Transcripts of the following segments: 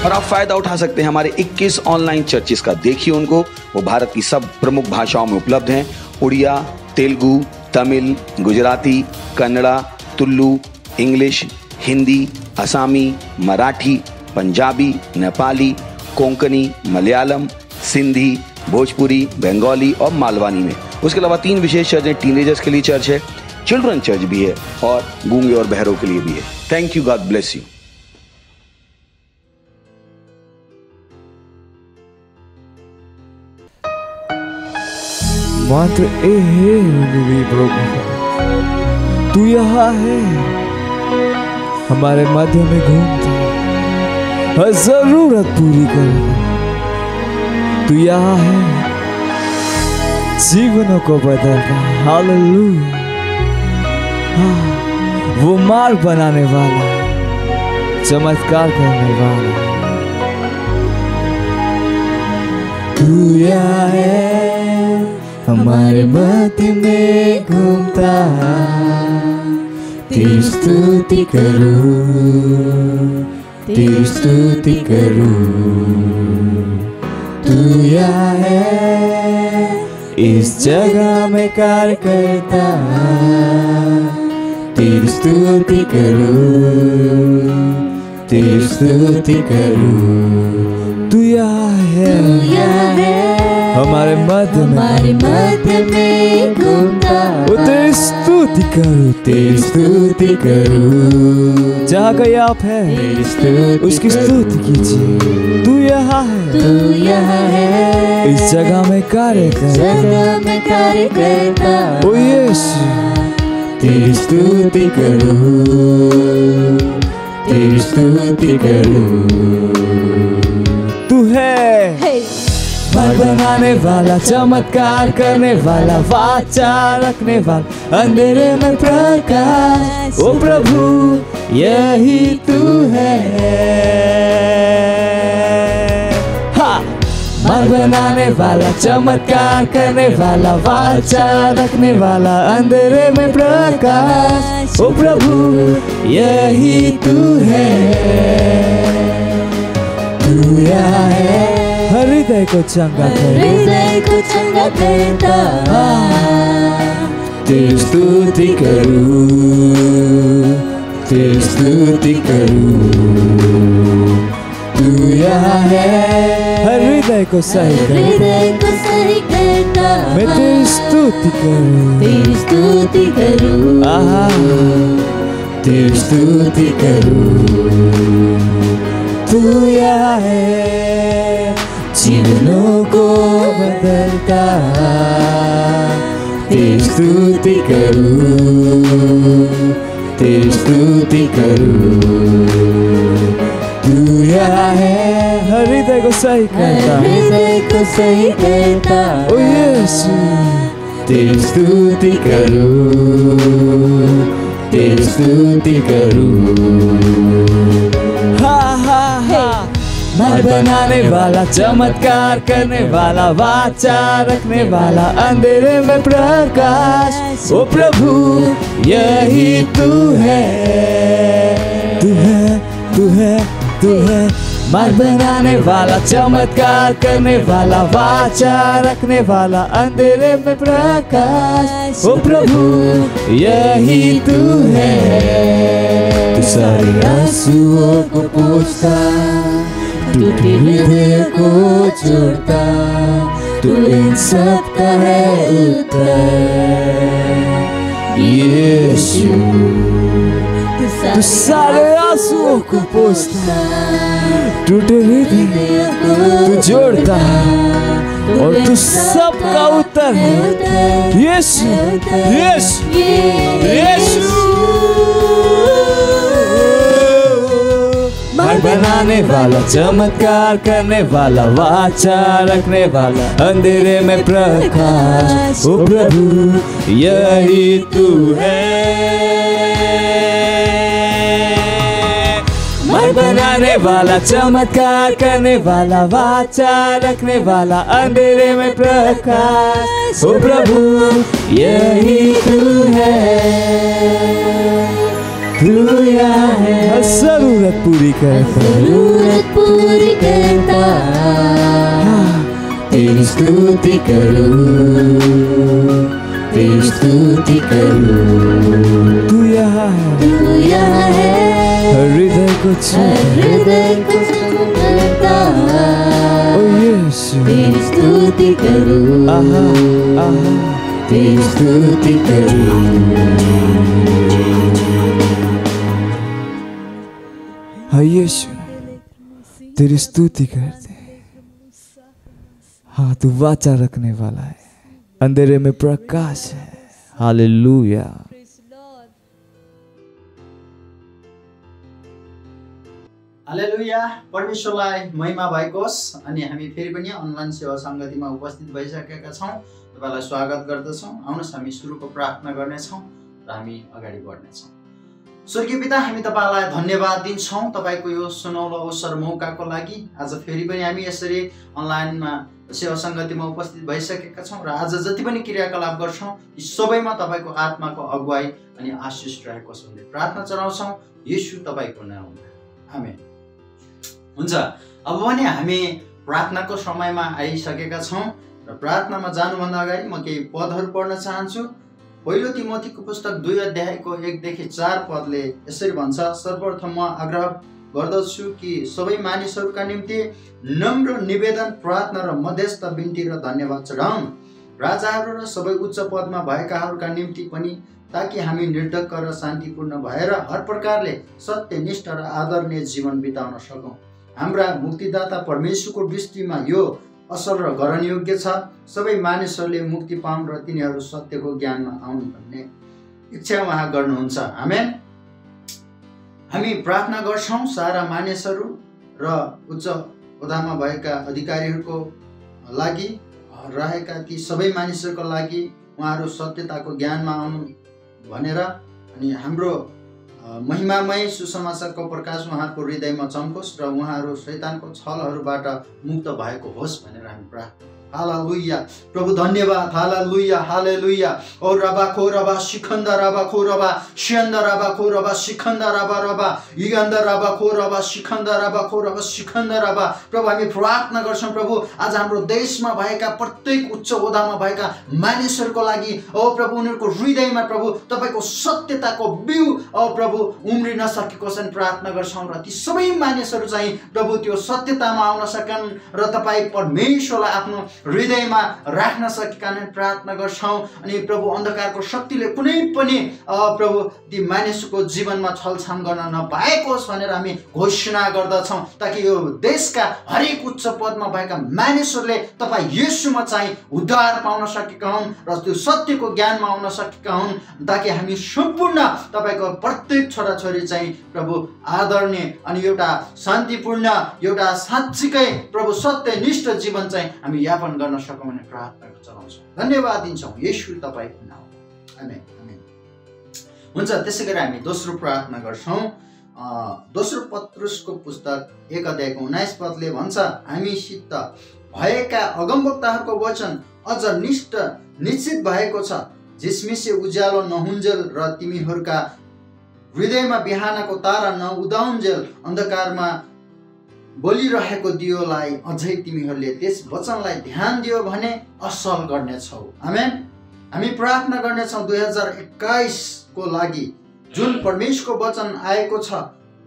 और आप फायदा उठा सकते हैं हमारे 21 ऑनलाइन चर्चेस का। देखिए उनको, वो भारत की सब प्रमुख भाषाओं में उपलब्ध हैं। उड़िया, तेलुगु, तमिल, गुजराती, कन्नड़ा, तुलु, इंग्लिश, हिंदी, असामी, मराठी, पंजाबी, नेपाली, कोंकणी, मलयालम, सिंधी, भोजपुरी, बंगाली और मालवानी में। उसके अलावा 3 विशेष चर्च हैं। टीनेजर्स के लिए चर्च है, चिल्ड्रन चर्च भी है और गूंगे और बहरों के लिए भी है। Thank you, God bless you. मात्र मेरे प्रभु, तू यहाँ है, हमारे मध्य में घूमता, हर जरूरत पूरी कर। तू यहाँ है, जीवनों को बदलता। हालेलुया। वो मार्ग बनाने वाला, चमत्कार करने वाला। तू यहाँ है, हमारे मध्य में घूमता, तेरी स्तुति करूं, तेरी स्तुति करूं। तू यहाँ है, इस जगह में कार्य करता, तेरी स्तुति करूं, तेरी स्तुति करूं। तू यहाँ है, हमारे मध्य में घूमता, तेरी स्तुति करूं, तेरी स्तुति करूं। जहाँ कहीं आप है, उसकी स्तुति कीजिए। तू यहाँ है, इस जगह में कार्य करता, ओ यीशु, तेरी स्तुति करूं, तेरी स्तुति करूं। तू है मार्ग बनाने वाला, चमत्कार करने वाला, वाचा रखने वाला, अंधेरे में प्रकाश। ओ प्रभु यही तू है। हाँ, मार्ग बनाने वाला, चमत्कार करने वाला, वाचा रखने वाला, अंधेरे में प्रकाश। ओ प्रभु यही तू है। तू यहाँ है, हृदय को चंगा करता, तेरी स्तुति करूं, तेरी स्तुति करूं। तू यहाँ है, हृदय को सही करता, मैं तेरी स्तुति करूं, आहा, तेरी स्तुति करूं। तू यहाँ है, जीवनों को बदलता, तेरी स्तुति करूं, तेरी स्तुति करूं। तू यहाँ है, हृदय को सही करता, ओ यीशु, तेरी स्तुति करूं, तेरी स्तुति करूं। मार्ग बनाने वाला, चमत्कार करने वाला, वाचा रखने वाला, अंधेरे में प्रकाश। ओ प्रभु यही तू है, तू है, तू है, तू है। मार्ग बनाने वाला, चमत्कार करने वाला, वाचा रखने वाला, अंधेरे में प्रकाश। ओ प्रभु यही तू है। तू सारे आंसुओं को पोंछता, टूटे हृदय को जोड़ता, तू इन सब का है उत्तर। यीशु, तू सारे आंसुओं को पोंछता, टूटे हृदय को जोड़ता, और तू सब का उत्तर है। यीशु, यीशु, यीशु। मार्ग बनाने वाला, चमत्कार करने वाला, वाचा रखने वाला, अंधेरे में प्रकाश। ओ प्रभु यही तू है। मार्ग बनाने वाला, चमत्कार करने वाला, वाचा रखने वाला, अंधेरे में प्रकाश। ओ प्रभु यही तू है। तू यहाँ है, हर जरूरत पूरी करता, तेरी स्तुति करूं, तेरी स्तुति करूं। तू यहाँ है, हृदय को छूता, ओ यीशु तेरी स्तुति करूं, तेरी स्तुति करूं। हाँ यीशु तेरी स्तुति करते। हाँ तू वाचा रखने वाला है, अंधेरे में प्रकाश है। हालेलुया। हालेलुया। परमेश्वरलाई महिमा भएको होस्। अनि हामी फेरि पनि अनलाइन सेवा संगतिमा उपस्थित भइसकेका छौँ। तपाईलाई स्वागत गर्दछौँ। आउनुहोस् हामी सुरुको प्रार्थना गर्नेछौँ र हामी अगाडि बढ्नेछौँ। स्वर्गीय पिता, हामी तपाईलाई धन्यवाद दिन्छौँ तपाईको यो सुनौलो अवसर मौकाको लागि। आज फेरि पनि हामी यसरी अनलाइनमा सेवा संगतिमा उपस्थित भइसकेका छौँ र आज जति पनि क्रियाकलाप गर्छौँ यी सबैमा तपाईको आत्माको अगुवाई अनि आशिष रहेको छ भन्ने प्रार्थना चढाउँछौँ येशू तपाईको नाममा, आमेन। हुन्छ, अब भने हामी प्रार्थनाको समयमा आइसकेका छौँ र प्रार्थनामा जानुभन्दा अगाडि म केही पदहरू पढ्न चाहन्छु। पहिलो तिमोथीको पुस्तक 2 अध्यायको 1 देखि 4 पदले यसरी भन्छ, सर्वप्रथम म आग्रह गर्दछु कि सबै मानिसहरूका निम्ति नम्र निवेदन, प्रार्थना र मध्यस्थ बिन्ती र धन्यवाद चढाउन्, राजाहरू र सबै उच्च पदमा भएकाहरूका निम्ति पनि, ताकि हामी निर्धक्क र शान्तिपूर्ण भएर हर प्रकारले सत्यनिष्ठ र आदरणीय जीवन बिताउन सकौँ। हाम्रा मुक्तिदाता परमेश्वरको दृष्टिमा यो असल र ग्रहण योग्य छ, सबै मानिसहरूले मुक्ति पाउन् र तिनीहरू सत्यको ज्ञानमा आउन् भन्ने इच्छा उहाँ गर्नुहुन्छ। आमेन। हामी प्रार्थना गर्छौँ सारा मानिसहरू र उच्च ओहदामा भएका अधिकारीहरूको लागि, रहेका ती सबै मानिसहरूको लागि उहाँहरू सत्यताको ज्ञानमा आउनु भनेर, अनि हाम्रो महिमामय सुसमाचारको प्रकाश उहाँहरूको हृदयमा चम्कोस् र उहाँहरू शैतानको छलहरूबाट मुक्त भएको होस् भनेर हामी प्रार्थना। हालेलुया। प्रभु धन्यवाद। हालेलुया, हालेलुया। ओ रबा खो रबा शिखन्द रबा खो रबा शियन्द रबा खो रबा शिखन्द रबा रबा युगन्द रबा खो रबा शिखन्द रबा खो रबा शिखन्द रबा। प्रभु हामी प्रार्थना गर्छौँ प्रभु, आज हाम्रो देशमा भएका प्रत्येक उच्च ओहदामा भएका मानिसहरूको लागि ओ प्रभु, उनीहरूको हृदयमा प्रभु तपाईको सत्यताको बिउ ओ प्रभु उम्रिन सकेको छन् प्रार्थना गर्छौँ र ती सबै मानिसहरू चाहिँ प्रभु त्यो सत्यतामा आउन सकन् र तपाईँ परमेश्वरलाई आफ्नो हृदयमा राख्न सकेका प्रार्थना गर्छौँ। अनि प्रभु अन्धकारको शक्तिले कुनै पनि प्रभु ती मानिसको जीवनमा छलछाम गर्न नपाएको होस् भनेर हामी घोषणा गर्दछौँ, ताकि यो देशका हरेक उच्च पदमा भएका मानिसहरूले तपाईँ येशूमा चाहिँ उद्धार पाउन सकेका हुन् र त्यो सत्यको ज्ञानमा आउन सकेका हुन्, ताकि हामी सम्पूर्ण तपाईँको प्रत्येक छोराछोरी चाहिँ प्रभु आदरणीय अनि एउटा शान्तिपूर्ण, एउटा साँच्चीकै प्रभु सत्यनिष्ठ जीवन चाहिँ हामी यापन गर्न सकौँ भने प्रार्थना चलाउँछौँ। धन्यवाद दिन्छौँ येशू तपाईको नाममा, आमेन, आमेन। हुन्छ, त्यसै गरी हामी दोस्रो प्रार्थना गर्छौँ। दोस्रो पत्रुसको पुस्तक 1 अध्यायको 19 पदले भन्छ, हामीसित भएका अगमवक्ताहरूको वचन अझ निश्चित भएको छ, झिसमिसे उज्यालो नहुन्जेल र तिमीहरूका हृदयमा बिहानको तारा नउदाउन्जेल अन्धकारमा बोलिरहेको दियोलाई अझै तिमीहरूले त्यस वचनलाई ध्यान दियो भने असल गर्नेछौ। आमेन। हामी प्रार्थना गर्नेछौँ 2021 को लागि जुन परमेश्वरको वचन आएको छ,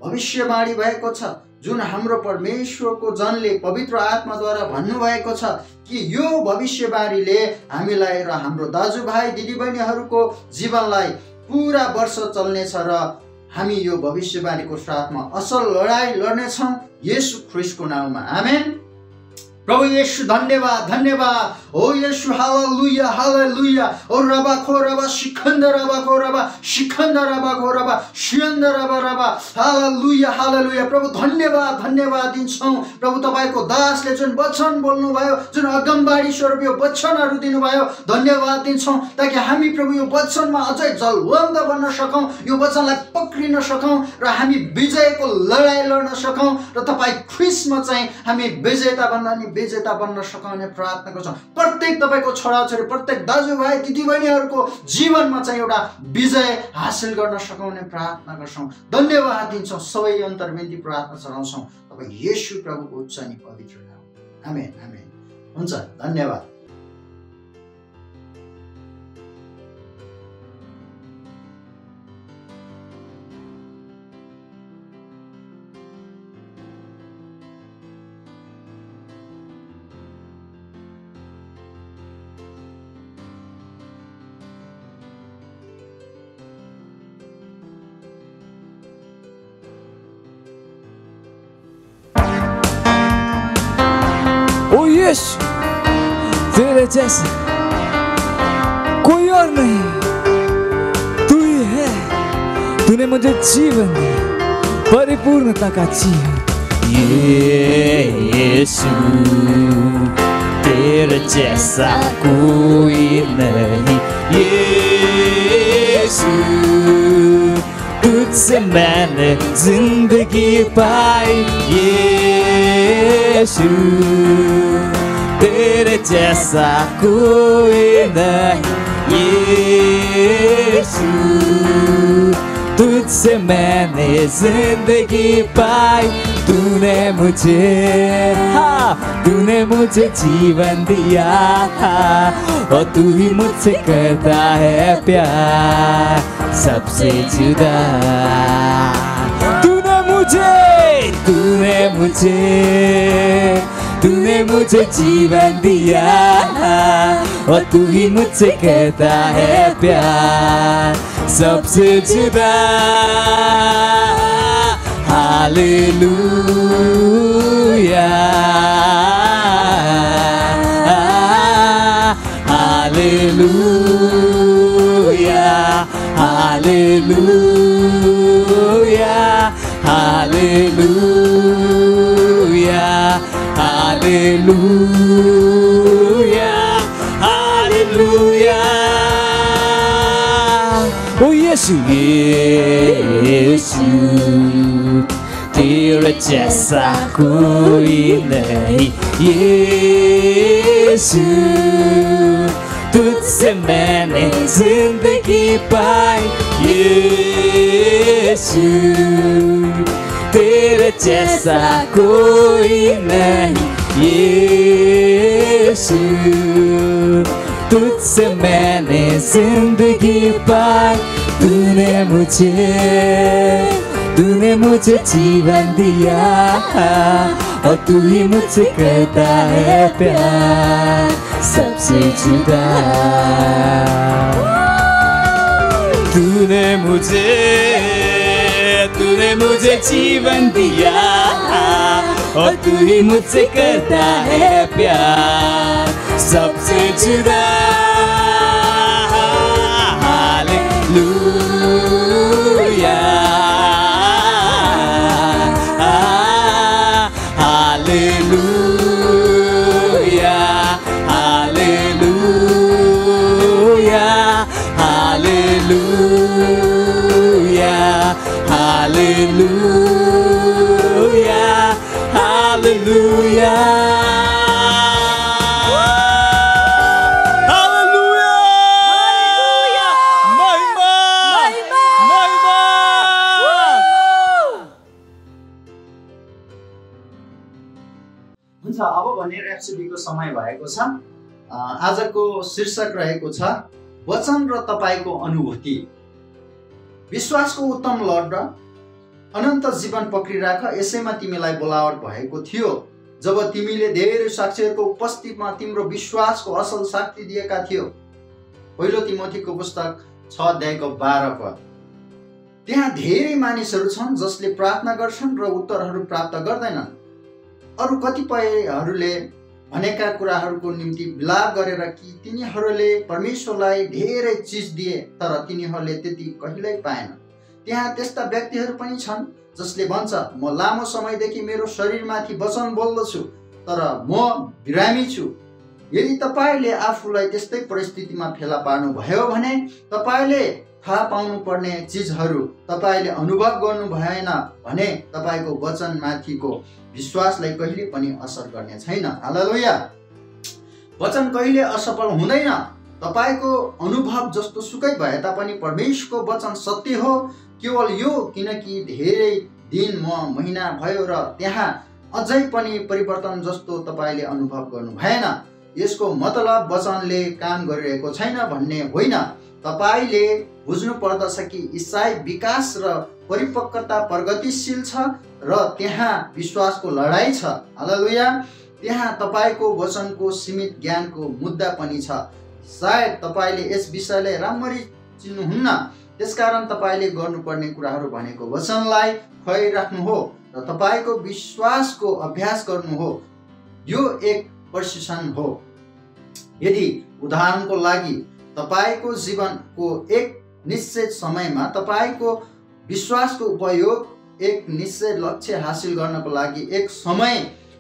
भविष्यवाणी भएको छ, जुन हाम्रो परमेश्वरको जनले पवित्र आत्माद्वारा भन्नुभएको छ कि यो भविष्यवाणीले हामीलाई र हाम्रो दाजुभाइ दिदीबहिनीहरूको जीवनलाई पुरा वर्ष चल्नेछ र हामी यो भविष्यवाणीको साथमा असल लडाई लड्नेछौँ येशू ख्रीष्टको नाममा, आमेन। प्रभु येशू धन्यवाद, धन्यवाद। ओ येशू हालेलुया, हालेलुया। ओ रबा खो रबा शिखन्द रबा खो रबा शिखन्द रबा खो रबा शियन्द रबा रबा। हालेलुया, हालेलुया। प्रभु धन्यवाद, धन्यवाद दिन्छौँ प्रभु, तपाईको दासले जुन वचन बोल्नुभयो, जुन अगमबाडी स्वरूप यो वचनहरू दिनुभयो, धन्यवाद दिन्छौँ, ताकि हामी प्रभु यो वचनमा अझै जलवन्त बन्न सकौँ, यो वचनलाई पक्रिन सकौँ र हामी विजयको लडाई लड्न सकौँ र तपाईँ ख्रीष्टमा चाहिँ हामी विजेता बन्न सकौँ भने प्रार्थना गर्छौँ। प्रत्येक तपाईँको छोराछोरी, प्रत्येक दाजुभाइ दिदीबहिनीहरूको जीवनमा चाहिँ एउटा विजय हासिल गर्न सकौँ भने प्रार्थना गर्छौँ। धन्यवाद दिन्छौँ, सबै अन्तर्विन्ती प्रार्थना चढाउँछौँ तपाईँ येशू प्रभुको उच्च अनि पवित्र नाम, आमेन, आमेन। हुन्छ, धन्यवाद। ओ यीशु, तेरे जैसा कोई और नहीं, तू ही है। तूने मुझे जीवन दिया, परिपूर्णता का जीवन। यीशु, तेरे जैसा कोई नहीं। यीशु, तुझसे मैंने जिंदगी पाई। यीशु, तेरे जैसा कोई नहीं। यीशु, तुझसे मैंने जिंदगी पाई। तूने मुझे जीवन दिया, और तू ही मुझसे करता है प्यार सबसे जुदा। तूने मुझे जीवन दिया, और तू ही मुझसे कहता है प्यार सबसे जुदा। हालेलुया, हालेलुया, हालेलुया, हालेलुया, हालेलुया, हालेलुया। ओ यीशु, यीशु, तेरे जैसा कोई नहीं। यीशु, तुझसे मैंने जिंदगी पाई। यीशु, तेरे जैसा कोई नहीं। यीशु, तुझसे मैंने जिंदगी पाई। तूने मुझे जीवन दिया, और तू ही मुझसे करता है प्यार सबसे जुदा। तूने मुझे जीवन दिया, और तू ही मुझसे करता है प्यार सबसे जुदा। हालेलुया, हालेलुया, हालेलुया, हालेलुया, हालेलुया, हालेलुया। हुन्छ, अब भने ऱ्याप्सोडीको समय भएको छ। आजको शीर्षक रहेको छ वचन र तपाईको अनुभूति। विश्वासको उत्तम लड र अनन्त जीवन पक्रिराख, यसैमा तिमीलाई बोलावट भएको थियो जब तिमीले धेरै साक्षीहरूको उपस्थितिमा तिम्रो विश्वासको असल साक्षी दिएका थियो। पहिलो तिमोथीको पुस्तक 6:12। त्यहाँ धेरै मानिसहरू छन् जसले प्रार्थना गर्छन् र उत्तरहरू प्राप्त गर्दैनन्। अरू कतिपयहरूले भनेका कुराहरूको निम्ति विलाप गरेर कि तिनीहरूले परमेश्वरलाई धेरै चिज दिए तर तिनीहरूले त्यति कहिल्यै पाएन। त्यहाँ त्यस्ता व्यक्तिहरू पनि छन् जसले भन्छ, म लामो समयदेखि मेरो शरीरमाथि वचन बोल्दछु तर म बिरामी छु। यदि तपाईले आफूलाई त्यस्तै परिस्थितिमा फेला पार्नुभयो भने तपाईले थाहा पाउनु पर्ने चिजहरू तपाईले अनुभव गर्नु भएन भने तपाईको वचनमाथिको विश्वासलाई कहिले पनि असर गर्ने छैन। हालेलुया। वचन कहिले असफल हुँदैन। तपाईको अनुभव जस्तो सुकै भए तापनि परमेश्वरको वचन सत्य हो। केवल यो किनकि धेरै दिन महिना भयो र त्यहाँ अझै पनि परिवर्तन जस्तो तपाईले अनुभव गर्नु भएन। यसको मतलब वचनले काम गरिरहेको छैन भन्ने होइन। तपाईले बुझ्नु पर्दछ कि ईसाई विकास र परिपक्वता प्रगतिशील छ र त्यहाँ विश्वासको लडाई छ। हालेलुया। त्यहाँ तपाईको वचनको सीमित ज्ञानको मुद्दा पनि छ। सायद तपाईले यस विषयलाई राम्ररी चिन्नुहुन्न, त्यसकारण तपाईले गर्नुपर्ने कुराहरू भनेको वचनलाई खुवाइराख्नु हो र तपाईको विश्वासको अभ्यास गर्नु हो। यो एक प्रशिक्षण हो। यदि उदाहरणको लागि तपाईको जीवनको एक निश्चित समयमा तपाईको विश्वासको उपयोग एक निश्चित लक्ष्य हासिल गर्नको लागि एक समय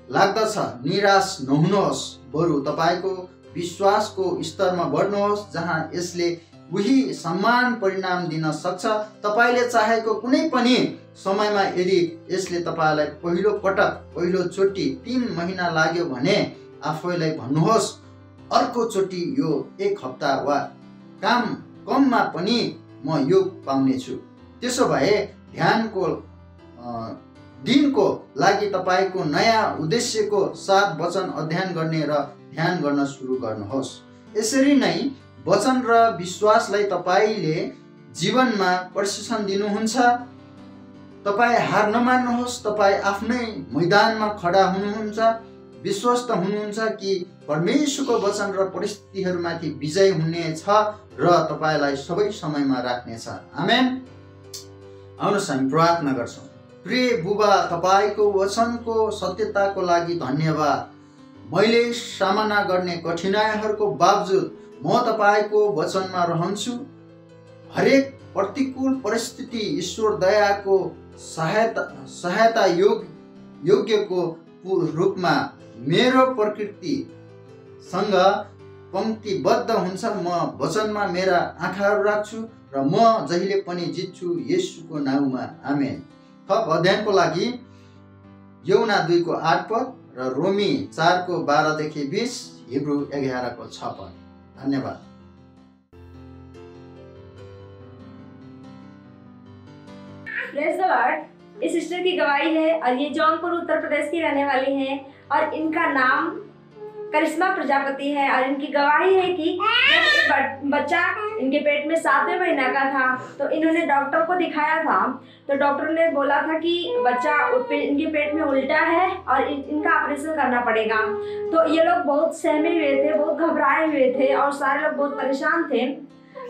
लाग्दछ, निराश नहुनुहोस्, बरु तपाईको विश्वासको स्तरमा बढ्नुहोस् जहाँ यसले उही समान परिणाम दिन सक्छ। तपाईले चाहेको कुनै पनि समयमा यदि यसले तपाईलाई पहिलोचोटि 3 महिना लाग्यो भने आफैलाई भन्नुहोस्, अर्को चोटि यो 1 हप्ता वा कममा पनि म यो पाउने छु। त्यसो भए दिनको लागि तपाईको नयाँ उद्देश्यको साथ वचन अध्ययन गर्ने र ध्यान गर्न सुरु गर्नुहोस्। यसरी नै वचन र विश्वासलाई तपाईले जीवनमा प्रशिक्षण दिनुहुन्छ। तपाई हार नमान्नुहोस्। तपाई आफ्नै मैदानमा खडा हुनुहुन्छ, विश्वस्त हुनुहुन्छ कि परमेश्वरको वचन र परिस्थितिहरूमाथि विजय हुनेछ र तपाईलाई सबै समयमा राख्नेछ। आमेन। आउनुहोस् हामी प्रार्थना गर्छौँ। प्रिय बुबा, तपाईको वचनको सत्यताको लागि धन्यवाद। मैले सामना गर्ने कठिनाइहरूको बावजुद म तपाईको वचनमा रहन्छु। हरेक प्रतिकूल परिस्थिति ईश्वर दयाको सहायता योग्यको रूपमा मेरो प्रकृतिसँग पंक्तिबद्ध हुन्छ। म वचनमा मेरा आँखाहरू राख्छु र म जहिले पनि जित्छु येशूको नाउँमा। आमेन। थप अध्ययनको लागि यूहन्ना 2:8 र रोमी 4:12 देखि 20, हिब्रू 11:6। धन्यवाद। Praise the Lord. इस सिस्टर की गवाही है और ये जौनपुर उत्तर प्रदेश की रहने वाली हैं और इनका नाम करिश्मा प्रजापति है और इनकी गवाही है कि जब बच्चा इनके पेट में 7वें महीना का था तो इन्होंने डॉक्टर को दिखाया था। तो डॉक्टर ने बोला था कि बच्चा इनके पेट में उल्टा है और इनका ऑपरेशन करना पड़ेगा। तो ये लोग बहुत सहमे हुए थे, बहुत घबराए हुए थे और सारे लोग बहुत परेशान थे।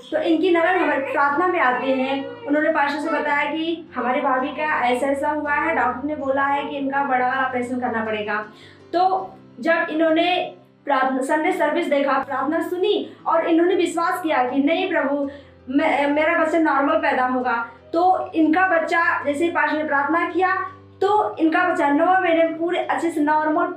तो इनकी ननद हमारी प्रार्थना में आती हैं। उन्होंने पास्टर से बताया कि हमारे भाभी का ऐसा हुआ है, डॉक्टर ने बोला है कि इनका बड़ा ऑपरेशन करना पड़ेगा। तो जब इन्होंने संडे सर्विस देखा, प्रार्थना सुनी और इन्होंने विश्वास किया कि नहीं प्रभु, मेरा बच्चा नॉर्मल पैदा होगा। तो इनका बच्चा जैसे ही पास्टर ने प्रार्थना किया तो इनका बच्चा 9 महीने पूरे अच्छे से नॉर्मल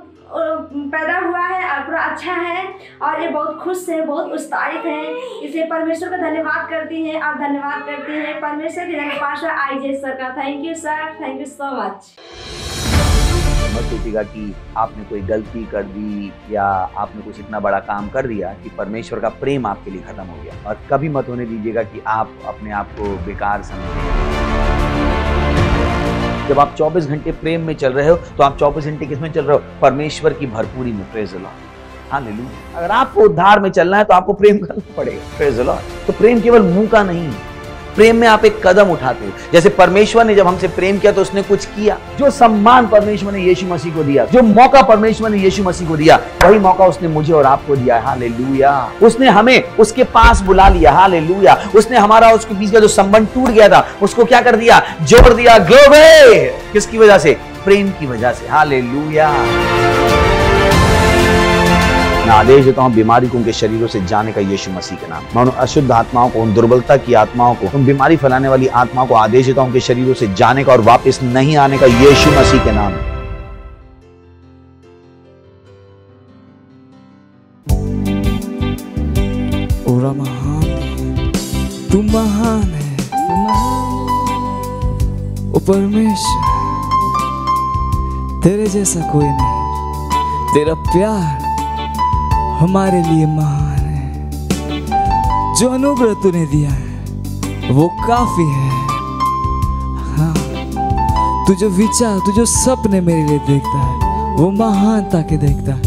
पैदा हुआ है और पूरा अच्छा है और ये बहुत खुश है, बहुत उत्साहित है। इसे परमेश्वर का धन्यवाद करती हैं और धन्यवाद करती हैं परमेश्वर के पास्टर आईजे सर का। Thank you sir, thank you so much. मत सोचिएगा कि आपने कोई गलती कर दी या आपने कुछ इतना बड़ा काम कर दिया कि परमेश्वर का प्रेम आपके लिए खत्म हो गया। और कभी मत होने दीजिएगा कि आप अपने आप को बेकार समझें। जब आप 24 घंटे प्रेम में चल रहे हो तो आप 24 घंटे किसमें चल रहे हो? परमेश्वर की भरपूरी में। Praise the Lord. हालेलुया। अगर आपको उद्धार में चलना है तो आपको प्रेम करना पड़ेगा। Praise the Lord. तो प्रेम केवल मुंह का नहीं, प्रेम में आप एक कदम उठाते हो। जैसे परमेश्वर ने जब हमसे प्रेम किया तो उसने कुछ किया। जो सम्मान परमेश्वर ने यीशु मसीह को दिया, जो मौका परमेश्वर ने यीशु मसीह को दिया, वही मौका उसने मुझे और आपको दिया। हालेलुया। उसने हमें उसके पास बुला लिया। हालेलुया। उसने हमारा उसके बीच का जो संबंध टूट गया था उसको क्या कर दिया? जोड़ दिया। ग्लोरी। किसकी वजह से? प्रेम की वजह से। हालेलुया। मैं आदेश देता हूं बीमारी को उनके शरीरों से जाने का यीशु मसीह के नाम। मैं उन अशुद्ध आत्माओं को, उन दुर्बलता की आत्माओं को, उन बीमारी फैलाने वाली आत्माओं को आदेश देता हूं उनके शरीरों से जाने का और वापस नहीं आने का यीशु मसीह के नाम। ओरा महान है, तू महान है, ओ परमेश्वर, तेरे जैसा कोई नहीं। तेरा प्यार हमारे लिए महान है। जो अनुग्रह तूने दिया है वो काफी है। हाँ, तू जो विचार, तू जो सपने मेरे लिए देखता है, वो महानता के देखता है।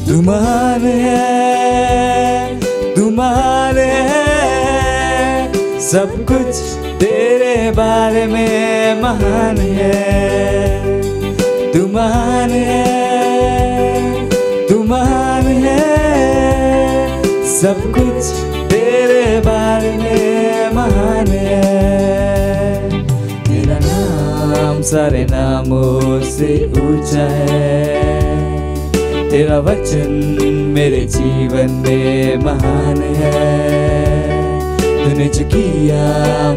तू महान है, तू महान है, सब कुछ तेरे बारे में महान है। तू महान है, तू महान है, सब कुछ तेरे बारे में महान है। तेरा नाम सारे नामों से ऊंचा है, तेरा वचन मेरे जीवन में महान है। तूने जो किया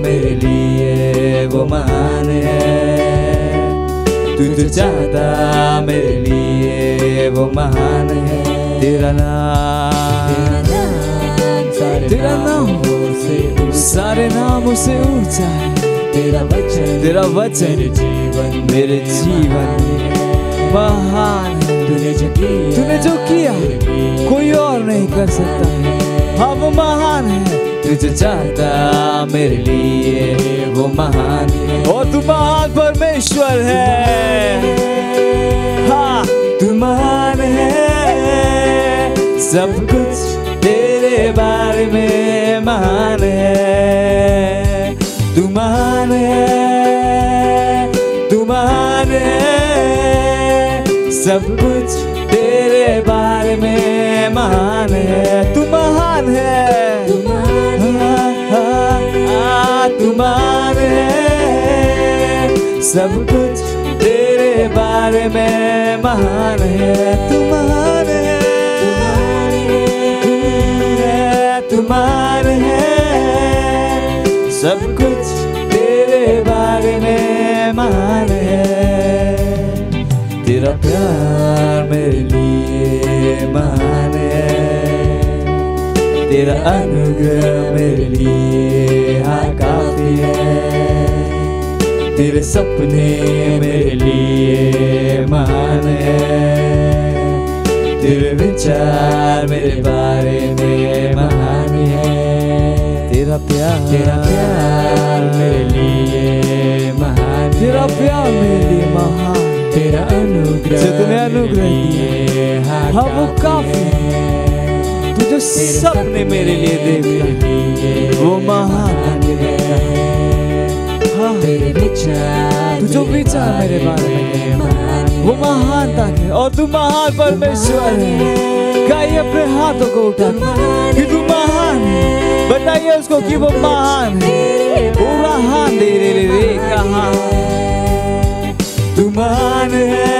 मेरे लिए वो महान है, तू जो चाहता मेरे लिए वो महान है। तेरा नाम सारे नामों से ऊंचा है, तेरा वचन मेरे जीवन में महान है। तूने जो किया कोई और नहीं कर सकता है, हाँ वो महान है। तू जो चाहता मेरे लिए वो महान है, और तू महान परमेश्वर है। हाँ तू महान है, सब कुछ तेरे बारे में महान है। तू महान है, तू महान है, सब कुछ तेरे बारे में महान है। तू महान है, तू महान है, सब कुछ तेरे बारे में महान है। तू महान है, तू महान है, सब कुछ तेरे बारे में महान है। तेरा प्यार मेरे लिए महान है, तेरा अनुग्रह मेरे लिए हाँ काफी है। तेरे सपने मेरे लिए महान है, तेरे विचार मेरे बारे में महान है। तेरा प्यार मेरे लिए महान, तेरा प्यार मेरे लिए महान। तेरा अनुग्रह जितने अनुग्रह दिए हाँ वो काफी है। तू जो सपने मेरे लिए देखता वो महान है। हाँ तेरे विचार, तू जो विचार मेरे बारे में वो महानता है, और तू महान परमेश्वर है। गाइए अपने हाथों को उठा कि तू महान है, बताइए उसको कि वो महान है। पूरा हाथ दे रे कहाँ तू महान है,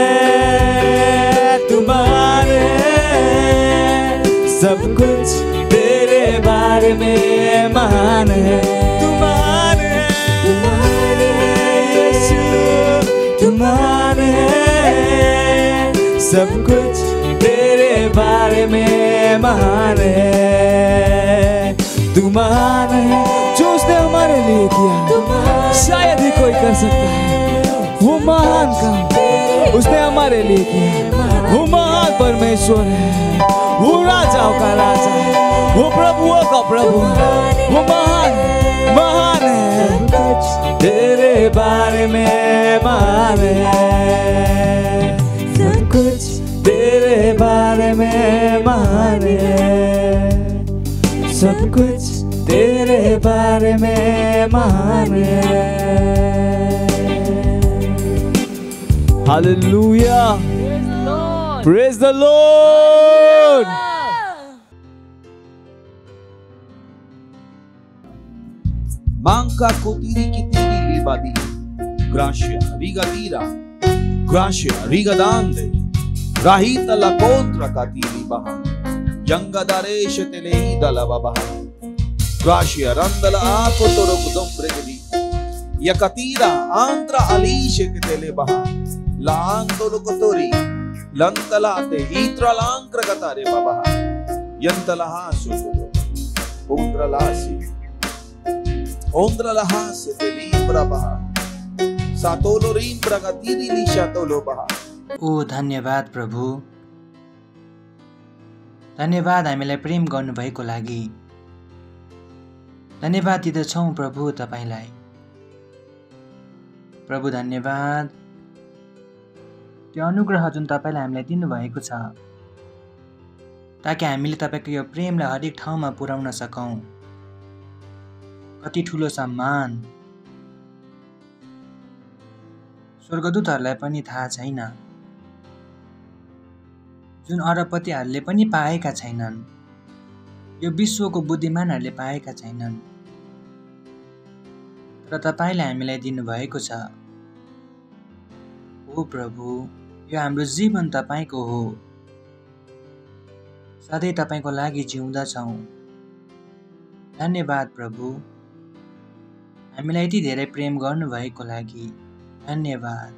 तू महान है, सब कुछ तेरे बारे में महान है। तू महान है, यीशु, तू महान है, सब कुछ तेरे बारे में महान है। तू महान है, जो उसने हमारे लिए किया शायद ही कोई कर सकता है। वो महान काम उसने हमारे लिए किया। वो महान परमेश्वर है, वो राजाओं का राजा है, वो प्रभुओं का प्रभु है। वो महान है, तेरे बारे में महान है, सब कुछ तेरे बारे में महान है, सब कुछ तेरे बारे में महान है। Hallelujah. Praise the Lord. Manca cotiri kitiri libadi. Gracia rigatira. Gracia rigadande. Rahita la contra katiri baha. Yanga dareshe telehi dalababa. Gracia randala ako toro kudom pregedi. Yakatira andra alishe ketele baha. Laandolo kotori lantalate itra lankra katare baba yantalahasu ondralahase telibra baha satolo rimbra katiri lishatolo baha। ओ धन्यवाद प्रभु, धन्यवाद हामीलाई प्रेम गर्नुभएको लागि। धन्यवाद दिदछौँ प्रभु तपाईलाई। प्रभु धन्यवाद त्यो अनुग्रह जुन तपाईँले हामीलाई दिनुभएको छ, ताकि हामीले तपाईँको यो प्रेमलाई हरेक ठाउँमा पुर्याउन सकौँ। कति ठुलो सम्मान स्वर्गदूतहरूलाई पनि थाहा छैन, जुन अरबपतिहरूले पनि पाएका छैनन्, यो विश्वको बुद्धिमानहरूले पाएका छैनन्, तर तपाईँले हामीलाई दिनुभएको छ। ओ प्रभु, यो हाम्रो जीवन तपाईँको हो, सधैँ तपाईँको लागि जिउँदछौँ। धन्यवाद प्रभु, हामीलाई यति धेरै प्रेम गर्नुभएको लागि धन्यवाद।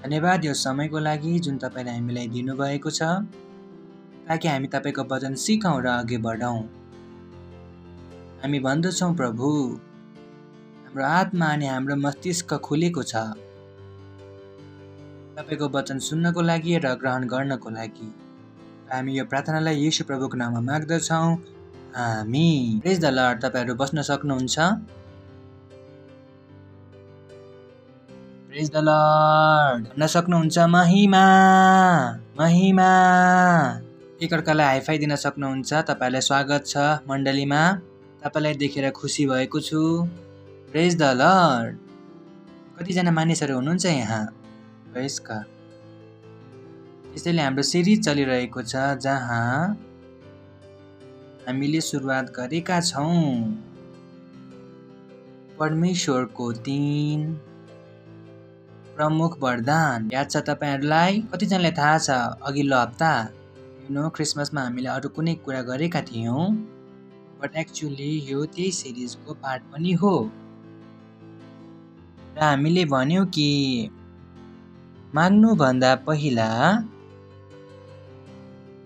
धन्यवाद यो समयको लागि जुन तपाईँले हामीलाई दिनुभएको छ, ताकि हामी तपाईँको वचन सिकौँ र अघि बढौँ। हामी भन्दछौँ प्रभु, हाम्रो आत्मा अनि हाम्रो मस्तिष्क खुलेको छ तपाईँको वचन सुन्नको लागि र ग्रहण गर्नको लागि। हामी यो प्रार्थनालाई येशू प्रभुको नाममा माग्दछौँ, आमीन। प्रेज द लर्ड। तपाईँहरू बस्न सक्नुहुन्छ। प्रेज द लर्ड भन्न सक्नुहुन्छ। महिमा महिमा। एकअर्कालाई हाइफाई दिन सक्नुहुन्छ। तपाईँलाई स्वागत छ मण्डलीमा। तपाईँलाई देखेर खुसी भएको छु। प्रेज द लर्ड। कतिजना मानिसहरू हुनुहुन्छ यहाँ? प्रेजका। त्यसैले हाम्रो सिरिज चलिरहेको छ जहाँ हामीले सुरुवात गरेका छौँ परमेश्वरको 3 प्रमुख वरदान। याद छ तपाईँहरूलाई? कतिजनालाई थाहा छ अघिल्लो हप्ता क्रिसमसमा हामीले अरू कुनै कुरा गरेका थियौँ, बट एक्चुअली यो त्यही सिरिजको पार्ट पनि हो। र हामीले भन्यौँ कि माग्नुभन्दा पहिला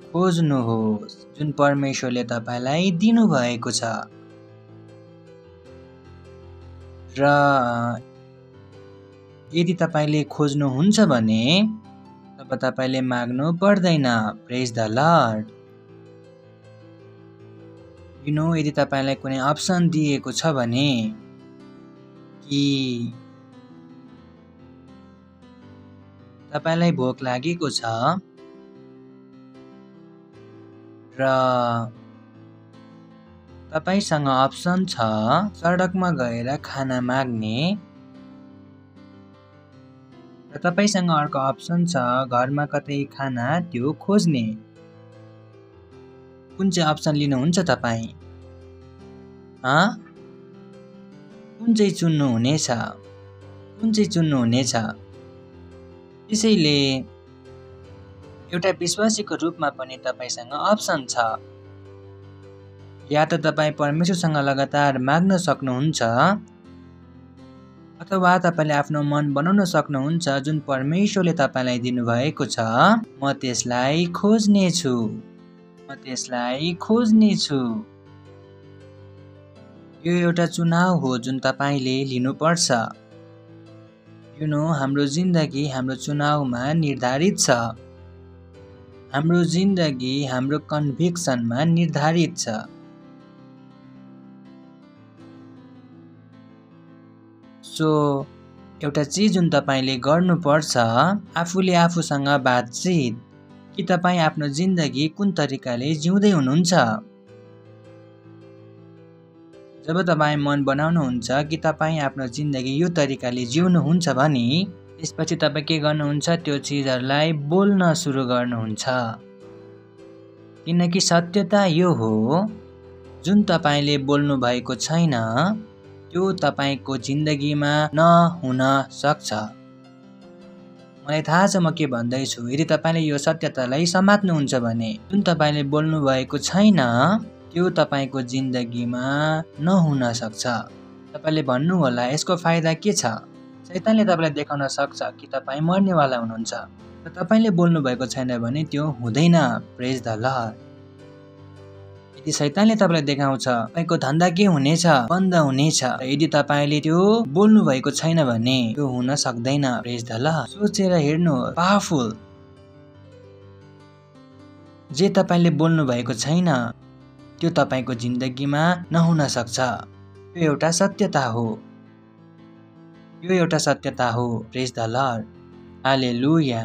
खोज्नुहोस् जुन परमेश्वरले तपाईँलाई दिनुभएको छ, र यदि तपाईँले खोज्नुहुन्छ भने तब तपाईँले माग्नु पर्दैन। प्रेज द लर्ड। यदि तपाईँलाई कुनै अप्सन दिएको छ भने कि तपाईँलाई भोक लागेको छ र तपाईँसँग अप्सन छ सडकमा गएर खाना माग्ने, र तपाईँसँग अर्को अप्सन छ घरमा कतै खाना त्यो खोज्ने, कुन चाहिँ अप्सन लिनुहुन्छ तपाईँ? कुन चाहिँ चुन्नुहुनेछ? कुन चाहिँ चुन्नुहुनेछ? त्यसैले एउटा विश्वासीको रूपमा पनि तपाईँसँग अप्सन छ। या त तपाईँ परमेश्वरसँग लगातार माग्न सक्नुहुन्छ, अथवा तपाईँले आफ्नो मन बनाउन सक्नुहुन्छ जुन परमेश्वरले तपाईँलाई दिनुभएको छ, म त्यसलाई खोज्नेछु, म त्यसलाई खोज्नेछु। यो एउटा चुनाव हो जुन तपाईँले लिनुपर्छ। हाम्रो जिन्दगी हाम्रो चुनावमा निर्धारित छ। हाम्रो जिन्दगी हाम्रो कन्भिक्सनमा निर्धारित छ। सो एउटा चिज जुन तपाईँले गर्नुपर्छ, आफूले आफूसँग बातचित कि तपाईँ आफ्नो जिन्दगी कुन तरिकाले जिउँदै हुनुहुन्छ। जब तपाईँ मन बनाउनुहुन्छ कि तपाईँ आफ्नो जिन्दगी यो तरिकाले जिउनुहुन्छ भने त्यसपछि तपाईँ के गर्नुहुन्छ? त्यो चिजहरूलाई बोल्न सुरु गर्नुहुन्छ। किनकि सत्यता यो हो, जुन तपाईँले बोल्नु भएको छैन त्यो तपाईँको जिन्दगीमा नहुन सक्छ। मलाई थाहा छ म के भन्दैछु। यदि तपाईँले यो सत्यतालाई समात्नुहुन्छ भने जुन तपाईँले बोल्नु भएको छैन त्यो तपाईँको जिन्दगीमा नहुन सक्छ। तपाईँले भन्नुहोला यसको फाइदा के छ? शैतानले तपाईँलाई देखाउन सक्छ कि तपाईँ मर्नेवाला हुनुहुन्छ, र तपाईँले बोल्नु भएको छैन भने त्यो हुँदैन। प्रेज द लर्ड। यदि शैतानले तपाईँलाई देखाउँछ तपाईँको धन्दा के हुनेछ? बन्द हुनेछ। यदि तपाईँले त्यो बोल्नु भएको छैन भने त्यो हुन सक्दैन। प्रेज द लर्ड। सोचेर हेर्नु, पावरफुल। जे तपाईँले बोल्नु भएको छैन त्यो तपाईँको जिन्दगीमा नहुन सक्छ। यो एउटा सत्यता हो। यो एउटा सत्यता हो। प्रेज द लर्ड, हालेलुया।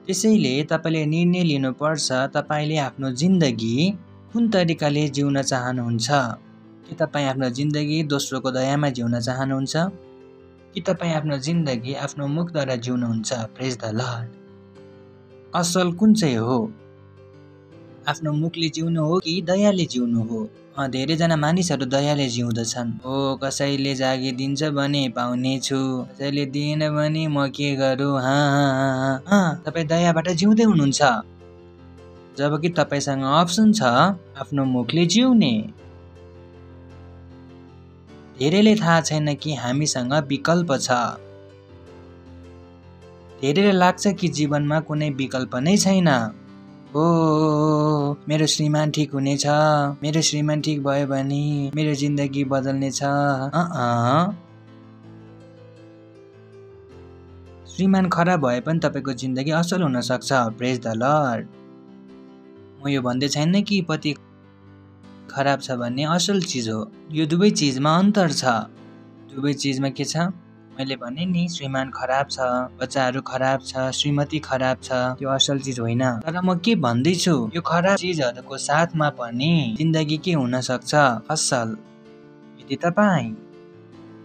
त्यसैले तपाईँले निर्णय लिनुपर्छ, तपाईँले आफ्नो जिन्दगी कुन तरिकाले जिउन चाहनुहुन्छ। कि तपाईँ आफ्नो जिन्दगी दोस्रोको दयामा जिउन चाहनुहुन्छ, कि तपाईँ आफ्नो जिन्दगी आफ्नो मुखद्वारा जिउनुहुन्छ। प्रेज द लर्ड। असल कुन चाहिँ हो, आफ्नो मुखले जिउनु हो कि दयाले जिउनु हो? धेरैजना मानिसहरू दयाले जिउँदछन्। ओ कसैले जागी दिन्छ भने पाउने छु, कसैले दिएन भने म के गरौँ, तपाईँ दयाबाट जिउँदै हुनुहुन्छ, जबकि तपाईँसँग अप्सन छ आफ्नो मुखले जिउने। धेरैले थाहा छैन कि हामीसँग विकल्प छ। धेरैले लाग्छ कि जीवनमा कुनै विकल्प नै छैन। ओ मेरो श्रीमान ठिक हुनेछ, मेरो श्रीमान ठिक भयो भने मेरो जिन्दगी बदल्नेछ। श्रीमान खराब भए पनि तपाईँको जिन्दगी असल हुन सक्छ। प्रेज द लर्ड। म यो भन्दै छैन कि पति खराब छ भन्ने असल चिज हो। यो दुवै चिजमा अन्तर छ। दुवै चिजमा के छ, मैले भने नि, श्रीमान खराब छ, बच्चाहरू खराब छ, श्रीमती खराब छ, त्यो असल चिज होइन। तर म के भन्दैछु, यो खराब चिजहरूको साथमा पनि जिन्दगी के हुन सक्छ, असल। यदि तपाईँ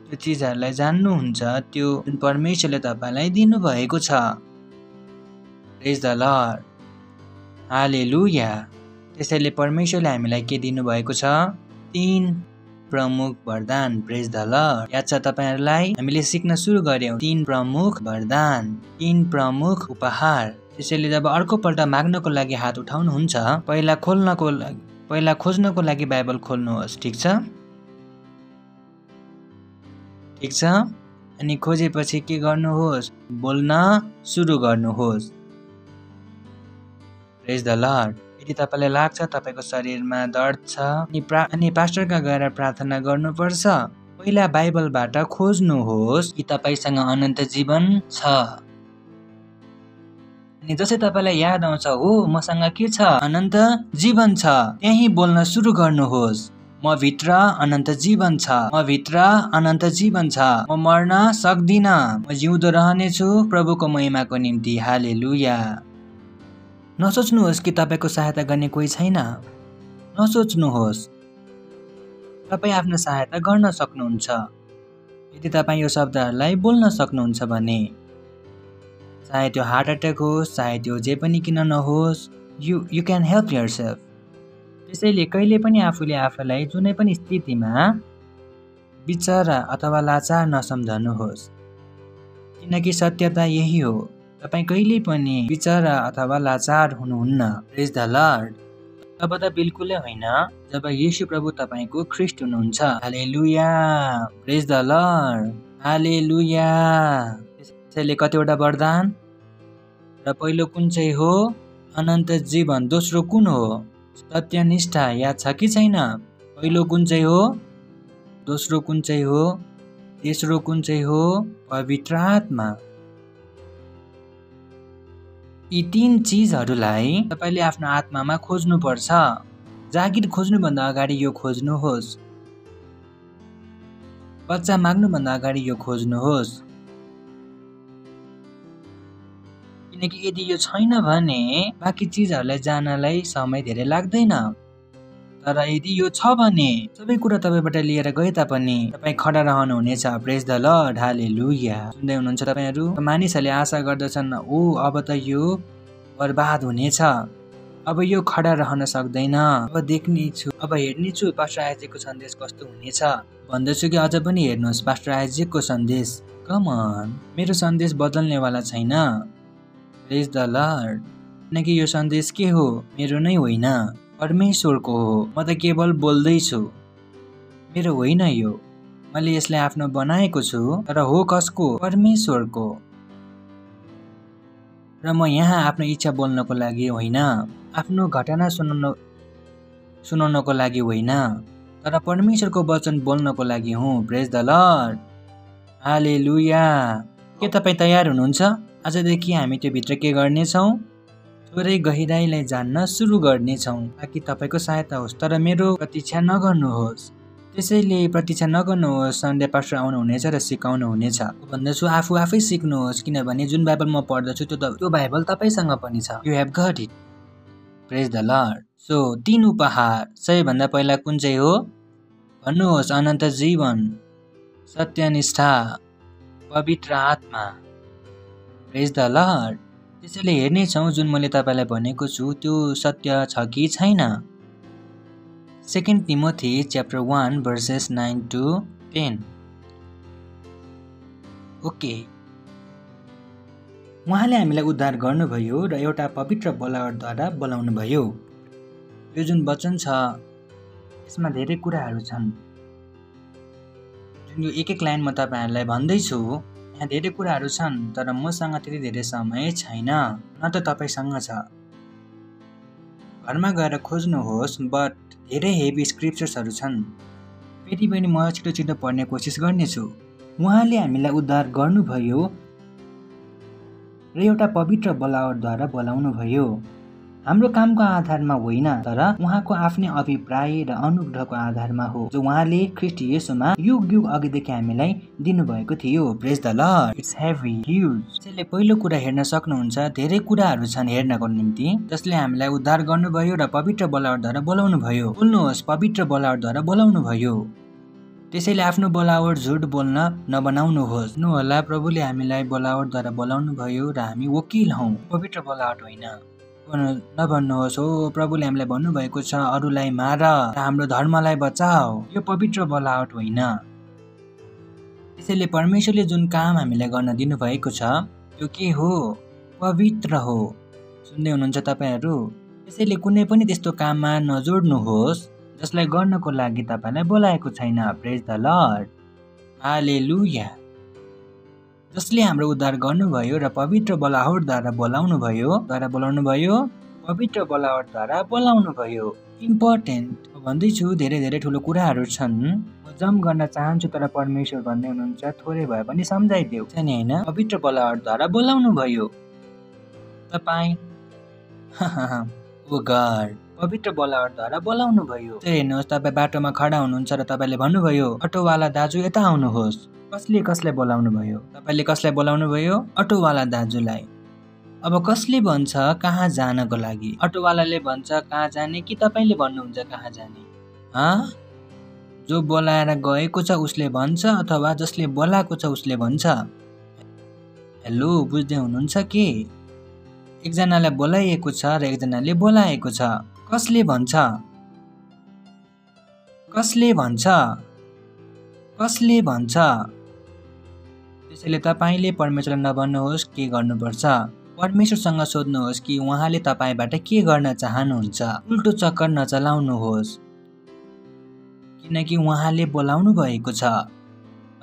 त्यो चिजहरूलाई जान्नुहुन्छ, त्यो जुन परमेश्वरले तपाईँलाई दिनुभएको छ। प्रेज द लर्ड, हालेलुया। त्यसैले परमेश्वरले हामीलाई के दिनुभएको छ? 3 प्रमुख वरदान। प्रेज द लर्ड। याद छ तपाईहरुलाई? हामीले सिक्न सुरु गर्यौं 3 प्रमुख वरदान, 3 प्रमुख उपहार। त्यसैले जब अर्को पल्ट माग्नको लागि हात उठाउनुहुन्छ, पहिला खोज्नको लागि बाइबल खोल्नुहोस्, ठीक छ? ठीक छ? अनि खोजेपछि के गर्नुहोस्? बोल्न सुरु गर्नुहोस्। प्रेज द लर्ड। यदि तपाईलाई लाग्छ तपाईको शरीरमा दर्द छ अनि पास्टरका गएर प्रार्थना गर्नुपर्छ, पहिला बाइबलबाट खोज्नुहोस् कि तपाईसँग अनन्त जीवन छ। अनि जसै तपाईलाई याद आउँछ, हो मसँग के छ? अनन्त जीवन छ, त्यही बोल्न सुरु गर्नुहोस्। म भित्र अनन्त जीवन छ, म भित्र अनन्त जीवन छ, म मर्न सक्दिन, म जिउँदो रहनेछु प्रभुको महिमाको निम्ति। हालेलुया। नसोच्नुहोस् कि तपाईको सहायता गर्ने कोही छैन। नसोच्नुहोस्, तपाई आफ्नो सहायता गर्न सक्नुहुन्छ यदि तपाई यो शब्दहरूलाई बोल्न सक्नुहुन्छ भने। चाहे त्यो हार्ट अट्याक होस्, चाहे त्यो जे पनि किन नहोस्, यु क्यान हेल्प योरसेल्फ। त्यसैले कहिले पनि आफूले आफूलाई जुनै पनि स्थितिमा बिचरा अथवा लाचार नसम्झनुहोस्, किनकि सत्यता यही हो, तपाई कहिले पनि बिचरा अथवा लाचार हुनुहुन्न। प्रेज द लर्ड। तब त बिल्कुलै होइन जब येशू प्रभु तपाईको ख्रीष्ट हुनुहुन्छ। हालेलुया। प्रेज द लर्ड। हालेलुया। त्यसैले कतिवटा वरदान र पहिलो कुन चाहिँ हो? अनन्त जीवन। दोस्रो कुन हो? सत्यनिष्ठा। याद छ कि छैन? पहिलो कुन चाहिँ हो? दोस्रो कुन चाहिँ हो? तेस्रो कुन चाहिँ हो? पवित्र आत्मा। यी 3 चिजहरूलाई तपाईले आफ्नो आत्मामा खोज्नु पर्छ। जागिर खोज्नुभन्दा अगाडि यो खोज्नुहोस्। बच्चा माग्नुभन्दा अगाडि यो खोज्नुहोस्, किनकि यदि यो छैन भने बाँकी चिजहरूलाई जानलाई समय धेरै लाग्दैन। तर यदि यो छ भने सबै कुरा तपाईबाट लिएर गए तापनि तपाई खडा रहनुहुनेछ। प्रेज द लर्ड। हालेलुया। सुन्दै हुनुहुन्छ तपाईहरु? मानिसहरूले आशा गर्दछन्, ओ अब त यो बर्बाद हुनेछ, अब यो खडा रहन सक्दैन, अब देख्नेछु, अब हेर्नेछु पास्टर आइजेकको सन्देश कस्तो हुनेछ। भन्दैछु कि अझ पनि हेर्नुहोस् पास्टर आइजेकको सन्देश। कम अन, मेरो सन्देश बदल्नेवाला छैन। प्रेज द लर्ड। किनकि यो सन्देश के हो? मेरो नै होइन, परमेश्वरको हो। म त केवल बोल्दैछु, मेरो होइन यो। मैले यसलाई आफ्नो बनाएको छु, तर हो कसको? परमेश्वरको। र म यहाँ आफ्नो इच्छा बोल्नको लागि होइन, आफ्नो घटना सुनाउनको लागि होइन, तर परमेश्वरको वचन बोल्नको लागि हुँ। प्रेज द लर्ड। हालेलुया। के तपाईँ तयार हुनुहुन्छ? आजदेखि हामी त्यो भित्र के गर्नेछौँ? थोरै गहिराईलाई जान्न सुरु गर्नेछौँ ताकि तपाईको सहायता होस्। तर मेरो प्रतीक्षा नगर्नुहोस्, त्यसैले प्रतीक्षा नगर्नुहोस्, सन्डे पास्टर आउनुहुनेछ र सिकाउनुहुनेछ। भन्दछु आफू आफै सिक्नुहोस्, किनभने जुन बाइबल म पढ्दछु त्यो बाइबल तपाईँसँग पनि छ। You have got it. Praise the Lord. So 3 उपहार सबैभन्दा पहिला कुन चाहिँ हो भन्नुहोस्? अनन्त जीवन, सत्यनिष्ठा, पवित्र आत्मा। प्रेज द लर्ड। त्यसैले हेर्नेछौँ जुन मैले तपाईँलाई भनेको छु त्यो सत्य छ कि छैन। 2 Timothy chapter 1 verses 9 to 10। Okay, उहाँले हामीलाई उद्धार गर्नुभयो र एउटा पवित्र बोलावटद्वारा बोलाउनु भयो। यो जुन वचन छ यसमा धेरै कुराहरू छन्। जुन यो एक एक लाइन म तपाईँहरूलाई भन्दैछु, यहाँ धेरै कुराहरू छन्, तर मसँग त्यति धेरै समय छैन, न त तपाईँसँग छ। घरमा गएर खोज्नुहोस्, बट धेरै हेभी स्क्रिप्चर्सहरू छन्। फेरि पनि म छिटो छिटो पढ्ने कोसिस गर्नेछु। उहाँले हामीलाई उद्धार गर्नुभयो र एउटा पवित्र बोलावटद्वारा बोलाउनु भयो। हाम्रो कामको आधारमा होइन, तर उहाँको आफ्नै अभिप्राय र अनुग्रहको आधारमा हो, जो उहाँले ख्रीष्ट येशूमा युग युग अघिदेखि हामीलाई दिनुभएको थियो। Praise the Lord. It's heavy, huge. त्यसैले पहिलो कुरा हेर्न सक्नुहुन्छ, धेरै कुराहरू छन् हेर्नको निम्ति, जसले हामीलाई उद्धार गर्नुभयो र पवित्र बोलावटद्वारा बोलाउनु भयो। बोल्नुहोस्, पवित्र बोलावटद्वारा बोलाउनु भयो। त्यसैले आफ्नो बोलावट झुट बोल्न नबनाउनुहोस्। नु होला, प्रभुले हामीलाई बोलावटद्वारा बोलाउनु भयो र हामी वकिल हौँ, पवित्र बोलावट होइन। नभन्नुहोस्, हो प्रभुले हामीलाई भन्नुभएको छ अरूलाई मार र हाम्रो धर्मलाई बचाओ, यो पवित्र बोलावट होइन। त्यसैले परमेश्वरले जुन काम हामीलाई गर्न दिनुभएको छ त्यो के हो? पवित्र हो। सुन्दै हुनुहुन्छ तपाईँहरू? त्यसैले कुनै पनि त्यस्तो काममा नजोड्नुहोस् जसलाई गर्नको लागि तपाईँलाई बोलाएको छैन। प्रेज द लर्ड। हालेलुया। जसले हाम्रो उद्धार गर्नुभयो र पवित्र बोलावटद्वारा बोलाउनु भयो, पवित्र बोलावटद्वारा बोलाउनु भयो। इम्पोर्टेन्ट भन्दैछु, धेरै धेरै ठुलो कुराहरू छन्, म जम्प गर्न चाहन्छु, तर परमेश्वर भन्दै हुनुहुन्छ थोरै भए पनि सम्झाइदेऊ नि, होइन? पवित्र बोलावटद्वारा बोलाउनु भयो तपाईँ। ओ गॉड, पवित्र बोलावटद्वारा बोलाउनु भयो। हेर्नुहोस्, तपाईँ बाटोमा खडा हुनुहुन्छ र तपाईँले भन्नुभयो अटोवाला दाजु यता आउनुहोस्। कसले कसलाई बोलाउनु भयो? तपाईँले कसलाई बोलाउनु भयो? अटोवाला दाजुलाई। अब कसले भन्छ कहाँ जानको लागि? अटोवालाले भन्छ कहाँ जाने कि तपाईँले भन्नुहुन्छ कहाँ जाने? जो बोलाएर गएको छ उसले भन्छ अथवा जसले बोलाएको छ उसले भन्छ? हेलो, बुझ्दै हुनुहुन्छ के? एकजनालाई बोलाइएको छ र एकजनाले बोलाएको छ। कसले भन्छ? कसले भन्छ? कसले भन्छ? त्यसैले तपाईँले परमेश्वरलाई नभन्नुहोस् के गर्नुपर्छ। परमेश्वरसँग सोध्नुहोस् कि उहाँले तपाईँबाट के गर्न चाहनुहुन्छ। उल्टो चक्कर नचलाउनुहोस्, किनकि उहाँले बोलाउनु भएको छ।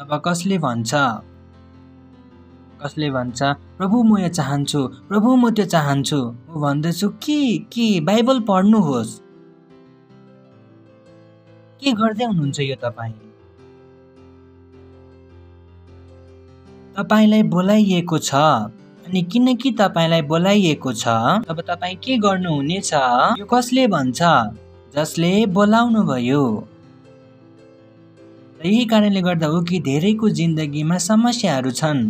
अब कसले भन्छ? कसले भन्छ प्रभु म यो चाहन्छु, प्रभु म त्यो चाहन्छु। म भन्दछु के बाइबल पढ्नुहोस्। के गर्दै हुनुहुन्छ यो तपाईँ? तपाईँलाई बोलाइएको छ, अनि किनकि तपाईँलाई बोलाइएको छ अब तपाईँ के गर्नुहुनेछ? यो कसले भन्छ? जसले बोलाउनु भयो। यही कारणले गर्दा हो कि धेरैको जिन्दगीमा समस्याहरू छन्।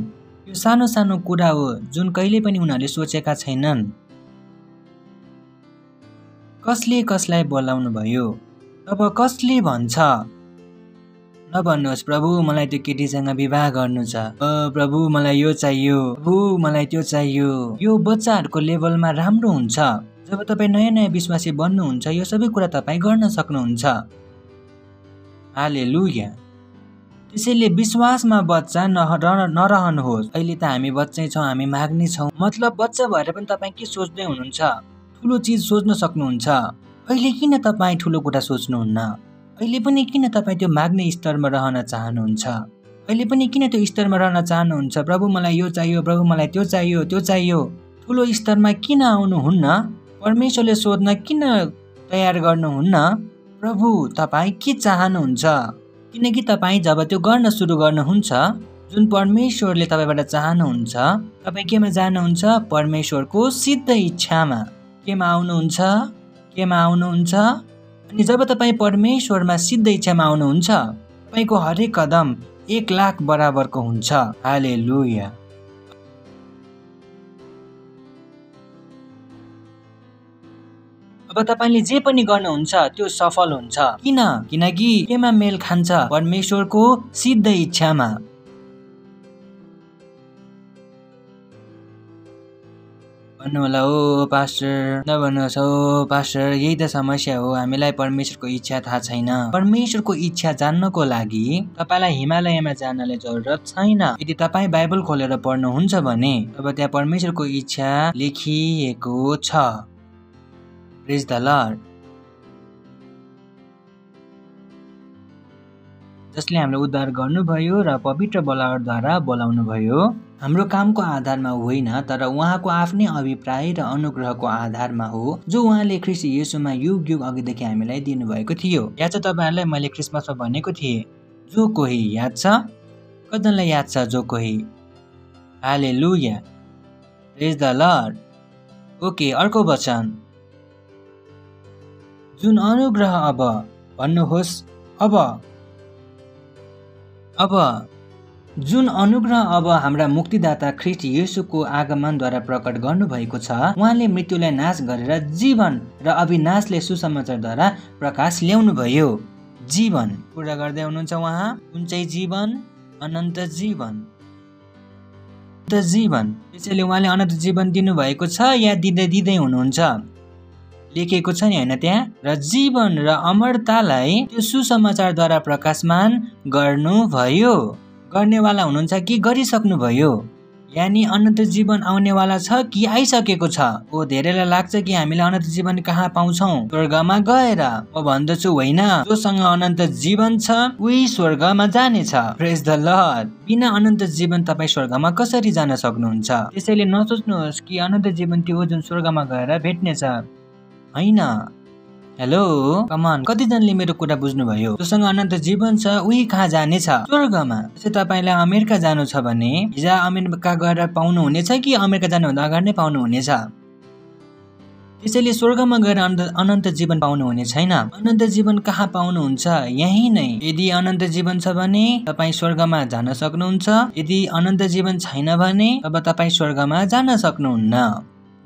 यो सानो सानो कुरा हो जुन कहिले पनि उनीहरूले सोचेका छैनन्। कसले कसलाई बोलाउनु भयो? अब कसले भन्छ? नभन्नुहोस् प्रभु मलाई त्यो केटीसँग विवाह गर्नु छ, प्रभु मलाई यो चाहियो, प्रभु मलाई त्यो चाहियो। यो बच्चाहरूको लेभलमा राम्रो हुन्छ। जब तपाईँ नयाँ नयाँ विश्वासी बन्नुहुन्छ यो सबै कुरा तपाईँ गर्न सक्नुहुन्छ। हालेलुया। त्यसैले विश्वासमा बच्चा नरहनुहोस्। अहिले त हामी बच्चै छौँ, हामी माग्ने छौँ, मतलब बच्चा भएर पनि तपाईँ के सोच्दै हुनुहुन्छ? ठुलो चिज सोच्न सक्नुहुन्छ। अहिले किन तपाईँ ठुलो कुरा सोच्नुहुन्न? अहिले पनि किन तपाईँ त्यो माग्ने स्तरमा रहन चाहनुहुन्छ? अहिले पनि किन त्यो स्तरमा रहन चाहनुहुन्छ? प्रभु मलाई यो चाहियो, प्रभु मलाई त्यो चाहियो, त्यो चाहियो। ठुलो स्तरमा किन आउनुहुन्न? परमेश्वरले सोध्न किन तयार गर्नुहुन्न? प्रभु तपाईँ के चाहनुहुन्छ? किनकि तपाईँ जब त्यो गर्न सुरु गर्नुहुन्छ, जुन परमेश्वरले तपाईँबाट चाहनुहुन्छ, तपाईँ केमा जानुहुन्छ? परमेश्वरको सिद्ध इच्छामा। केमा आउनुहुन्छ? केमा आउनुहुन्छ? अनि जब तपाईँ परमेश्वरमा सिद्ध इच्छामा आउनुहुन्छ, तपाईँको हरेक कदम 1,00,000 बराबरको हुन्छ। हालेलुया। अब तपाईले जे पनि गर्नुहुन्छ त्यो सफल हुन्छ। किनकि केमा मेल खान्छ? परमेश्वरको सिद्ध इच्छामा। भन्नु होला, ओ पास्टर नभन्नुहोस्, ओ पास्टर यही त समस्या हो, हामीलाई परमेश्वरको इच्छा थाहा छैन। परमेश्वरको इच्छा जान्नको लागि तपाईलाई हिमालयमा जानले जरुरत छैन। यदि तपाईँ बाइबल खोलेर पढ्नुहुन्छ भने तब त्यहाँ परमेश्वरको इच्छा लेखिएको छ। प्रेज द लर्ड। जसले हामीलाई उद्धार गर्नुभयो र पवित्र बोलावटद्वारा बोलाउनु भयो, हाम्रो कामको आधारमा होइन तर उहाँको आफ्नै अभिप्राय र अनुग्रहको आधारमा हो, जो उहाँले ख्रीष्ट येशूमा युग युग अघिदेखि हामीलाई दिनुभएको थियो। याद छ तपाईहरुलाई मैले क्रिसमसमा भनेको थिएँ, जो कोही याद छ? कतिजनालाई याद छ जो कोही? हालेलुया। प्रेज द लर्ड। ओके, अर्को वचन, जुन अनुग्रह अब भन्नुहोस् अब जुन अनुग्रह अब हाम्रा मुक्तिदाता ख्रीष्ट येशूको आगमनद्वारा प्रकट गर्नुभएको छ, उहाँले मृत्युलाई नाश गरेर जीवन र अविनाशले सुसमाचारद्वारा प्रकाश ल्याउनु भयो। जीवन पूरा गर्दै हुनुहुन्छ उहाँ। कुन चाहिँ जीवन? अनन्त जीवन। त्यसैले उहाँले अनन्त जीवन दिनुभएको छ या दिँदै हुनुहुन्छ? लेखिएको छ नि होइन त्यहाँ? र जीवन र अमरतालाई त्यो सुसमाचारद्वारा प्रकाशमान गर्नुभयो। गर्नेवाला हुनुहुन्छ कि गरिसक्नु भयो? यानी अनन्त जीवन आउनेवाला छ कि आइसकेको छ? ओ धेरैलाई लाग्छ कि हामीले अनन्त जीवन कहाँ पाउँछौँ? स्वर्गमा गएर। म भन्दछु होइन, जोसँग अनन्त जीवन छ उही स्वर्गमा जानेछ। प्रेज द लर्ड। बिना अनन्त जीवन तपाईँ स्वर्गमा कसरी जान सक्नुहुन्छ? त्यसैले नसोच्नुहोस् कि अनन्त जीवन त्यो जुन स्वर्गमा गएर भेट्नेछ, होइन। हेलो, कमान, कतिजनाले मेरो कुरा बुझ्नुभयो? जोसँग अनन्त जीवन छ उही कहाँ जानेछ? स्वर्गमा। त्यसै तपाईलाई अमेरिका जानु छ भने भिजा अमेरिका गएर पाउनु हुनेछ कि अमेरिका जानुभन्दा अगाडि नै पाउनु हुनेछ? त्यसैले स्वर्गमा गएर अनन्त जीवन पाउनु हुने छैन। अनन्त जीवन कहाँ पाउनुहुन्छ? यही नै। यदि अनन्त जीवन छ भने तपाईँ स्वर्गमा जान सक्नुहुन्छ। यदि अनन्त जीवन छैन भने तब तपाईँ स्वर्गमा जान सक्नुहुन्न।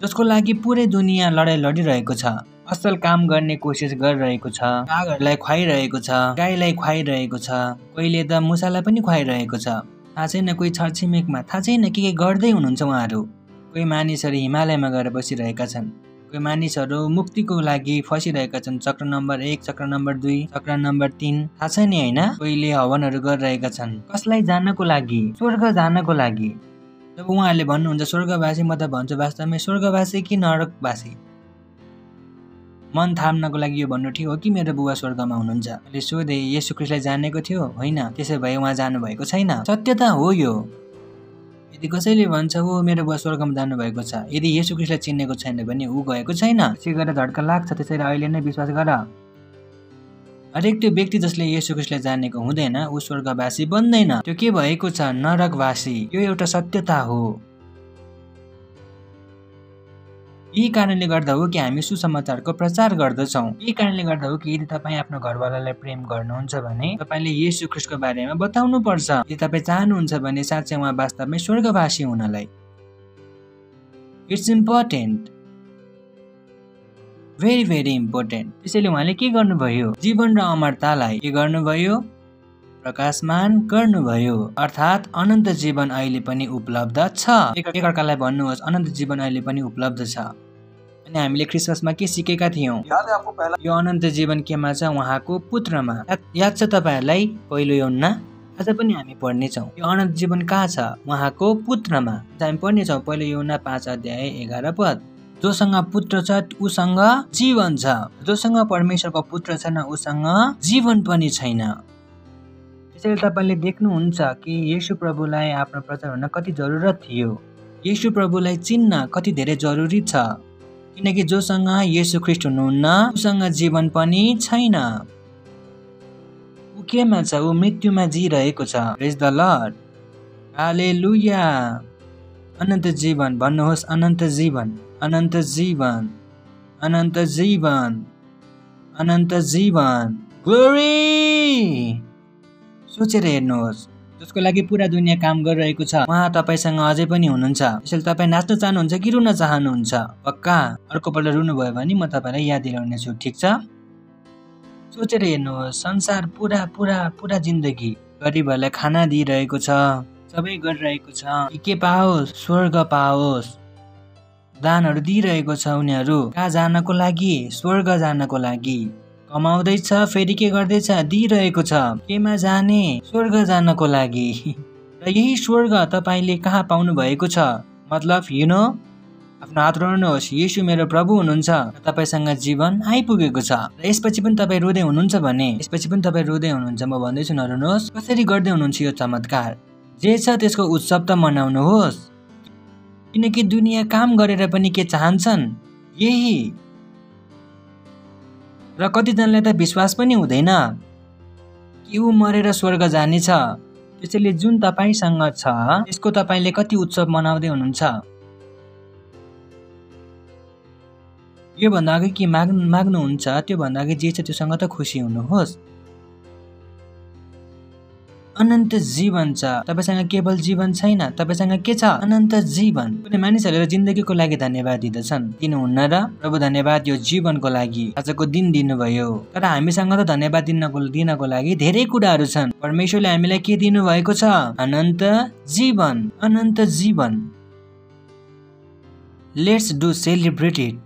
जसको लागि पुरै दुनियाँ लडाइँ लडिरहेको छ, असल काम गर्ने कोसिस गरिरहेको छ, कागहरूलाई खुवाइरहेको छ, गाईलाई खुवाइरहेको छ, कोहीले त मुसालाई पनि खुवाइरहेको छ। थाहा छैन, कोही छरछिमेकमा थाहा छैन के गर्दै हुनुहुन्छ उहाँहरू। कोही मानिसहरू हिमालयमा गएर बसिरहेका छन्, कोही मानिसहरू मुक्तिको लागि फसिरहेका छन्। चक्र नम्बर 1, चक्र नम्बर 2, चक्र नम्बर 3, थाहा छ नि होइन? कोहीले हवनहरू गरिरहेका छन्। कसलाई जानको लागि? स्वर्ग जानको लागि। जब उहाँहरूले भन्नुहुन्छ स्वर्गवासी, म त भन्छु वास्तवमै स्वर्गवासी कि नरकवासी? मन थाम्नको लागि यो भन्नु ठिक हो कि मेरो बुबा स्वर्गमा हुनुहुन्छ? मैले सोधे, येशू ख्रीष्टलाई जानेको थियो? होइन। त्यसै भए उहाँ जानुभएको छैन। सत्यता हो यो। यदि कसैले भन्छ हो मेरो बुबा स्वर्गमा जानुभएको छ, यदि येशू ख्रीष्टलाई चिनेको छैन भने ऊ गएको छैन। त्यसै गरेर झड्का लाग्छ। त्यसैले अहिले नै विश्वास गर। हरेक त्यो व्यक्ति जसले येशू ख्रीष्टलाई जानेको हुँदैन ऊ स्वर्गवासी बन्दैन। त्यो के भएको छ? नरकवासी। यो एउटा सत्यता हो। यही कारणले गर्दा हो कि हामी सुसमाचारको प्रचार गर्दछौँ। यही कारणले गर्दा हो कि यदि तपाईँ आफ्नो घरवालालाई प्रेम गर्नुहुन्छ भने तपाईँले येशू ख्रीष्टको बारेमा बताउनु पर्छ। यदि तपाईँ चाहनुहुन्छ भने साँच्चै उहाँ वास्तवमै स्वर्गवासी हुनलाई। It's important, very very important. त्यसैले उहाँले के गर्नुभयो? जीवन र अमरतालाई के गर्नुभयो? प्रकाशमान गर्नुभयो। अर्थात् अनन्त जीवन अहिले पनि उपलब्ध छ। एकअर्कालाई भन्नुहोस्, अनन्त जीवन अहिले पनि उपलब्ध छ। अनि हामीले क्रिसमसमा के सिकेका थियौँ? यो अनन्त जीवन केमा छ? उहाँको पुत्रमा। याद छ तपाईहरुलाई? पहिलो यूहन्ना। आज पनि हामी पढ्नेछौँ यो अनन्त जीवन कहाँ छ? उहाँको पुत्रमा। हामी पढ्नेछौँ पहिलो यूहन्ना 5:11 जोसँग पुत्र छ उसँग जीवन छ, जोसँग परमेश्वरको पुत्र छैन उसँग जीवन पनि छैन। त्यसैले तपाईले देख्नुहुन्छ कि येशू प्रभुलाई आफ्नो प्रचार हुन कति जरुरत थियो। येशू प्रभुलाई चिन्न कति धेरै जरुरी छ, किनकि जोसँग येशू ख्रीष्ट हुनुहुन्न उसँग जीवन पनि छैन। ऊ केमा छ? ऊ मृत्युमा जिरहेको छ। प्रेज द लर्ड, हालेलुया। अनन्त जीवन भन्नुहोस्, अनन्त जीवन, अनन्त जीवन, अनन्त जीवन, अनन्त जीवन, ग्लोरी। सोचेर हेर्नुहोस्, जसको लागि पुरा दुनियाँ काम गरिरहेको छ उहाँ तपाईसँग अझै पनि हुनुहुन्छ। त्यसैले तपाईँ नाच्न चाहनुहुन्छ कि रुन चाहनुहुन्छ? पक्का अर्कोपल्ट रुनुभयो भने म तपाईँलाई याद दिलाउनेछु, ठिक छ? सोचेर हेर्नुहोस्, संसार पुरा पुरा पुरा जिन्दगी गरिबहरूलाई खाना दिइरहेको छ, सबै गरिरहेको छ कि के पाओस्, स्वर्ग पाओस्। दानहरू दिइरहेको छ उनीहरू कहाँ जानको लागि, स्वर्ग जानको लागि। कमाउँदैछ फेरि के गर्दैछ, दिइरहेको छ केमा जाने, स्वर्ग जानको लागि। र यही स्वर्ग तपाईँले कहाँ पाउनु भएको छ? मतलब आफ्नो हात रोड्नुहोस्, येशू मेरो प्रभु हुनुहुन्छ, तपाईँसँग जीवन आइपुगेको छ। र यसपछि पनि तपाईँ रुँदै हुनुहुन्छ भने, यसपछि पनि तपाईँ रुँदै हुनुहुन्छ, म भन्दैछु नरुनुहोस्। कसरी गर्दै हुनुहुन्छ यो चमत्कार? जे छ त्यसको उत्सव त मनाउनुहोस्, किनकि दुनियाँ काम गरेर पनि के चाहन्छन्? यही। र कतिजनालाई त विश्वास पनि हुँदैन कि ऊ मरेर स्वर्ग जानेछ। त्यसैले जुन तपाईँसँग छ त्यसको तपाईँले कति उत्सव मनाउँदै हुनुहुन्छ? यो भन्दा अघि के माग्नुहुन्छ त्यो भन्दा अघि जे छ त्योसँग त खुसी हुनुहोस्। अनन्त जीवन छ, तपाईसँग केवल जीवन छैन, तपाईसँग के छ? अनन्त जीवन। कुनै मानिसहरूले जिन्दगीको लागि धन्यवाद दिँदछन्, दिनुहुन्न र? प्रभु धन्यवाद यो जीवनको लागि, आजको दिन दिनुभयो। तर हामीसँग त धन्यवाद दिनको लागि धेरै कुराहरू छन्। परमेश्वरले हामीलाई के दिनुभएको छ? अनन्त जीवन, अनन्त जीवन। Let's do celebrate it.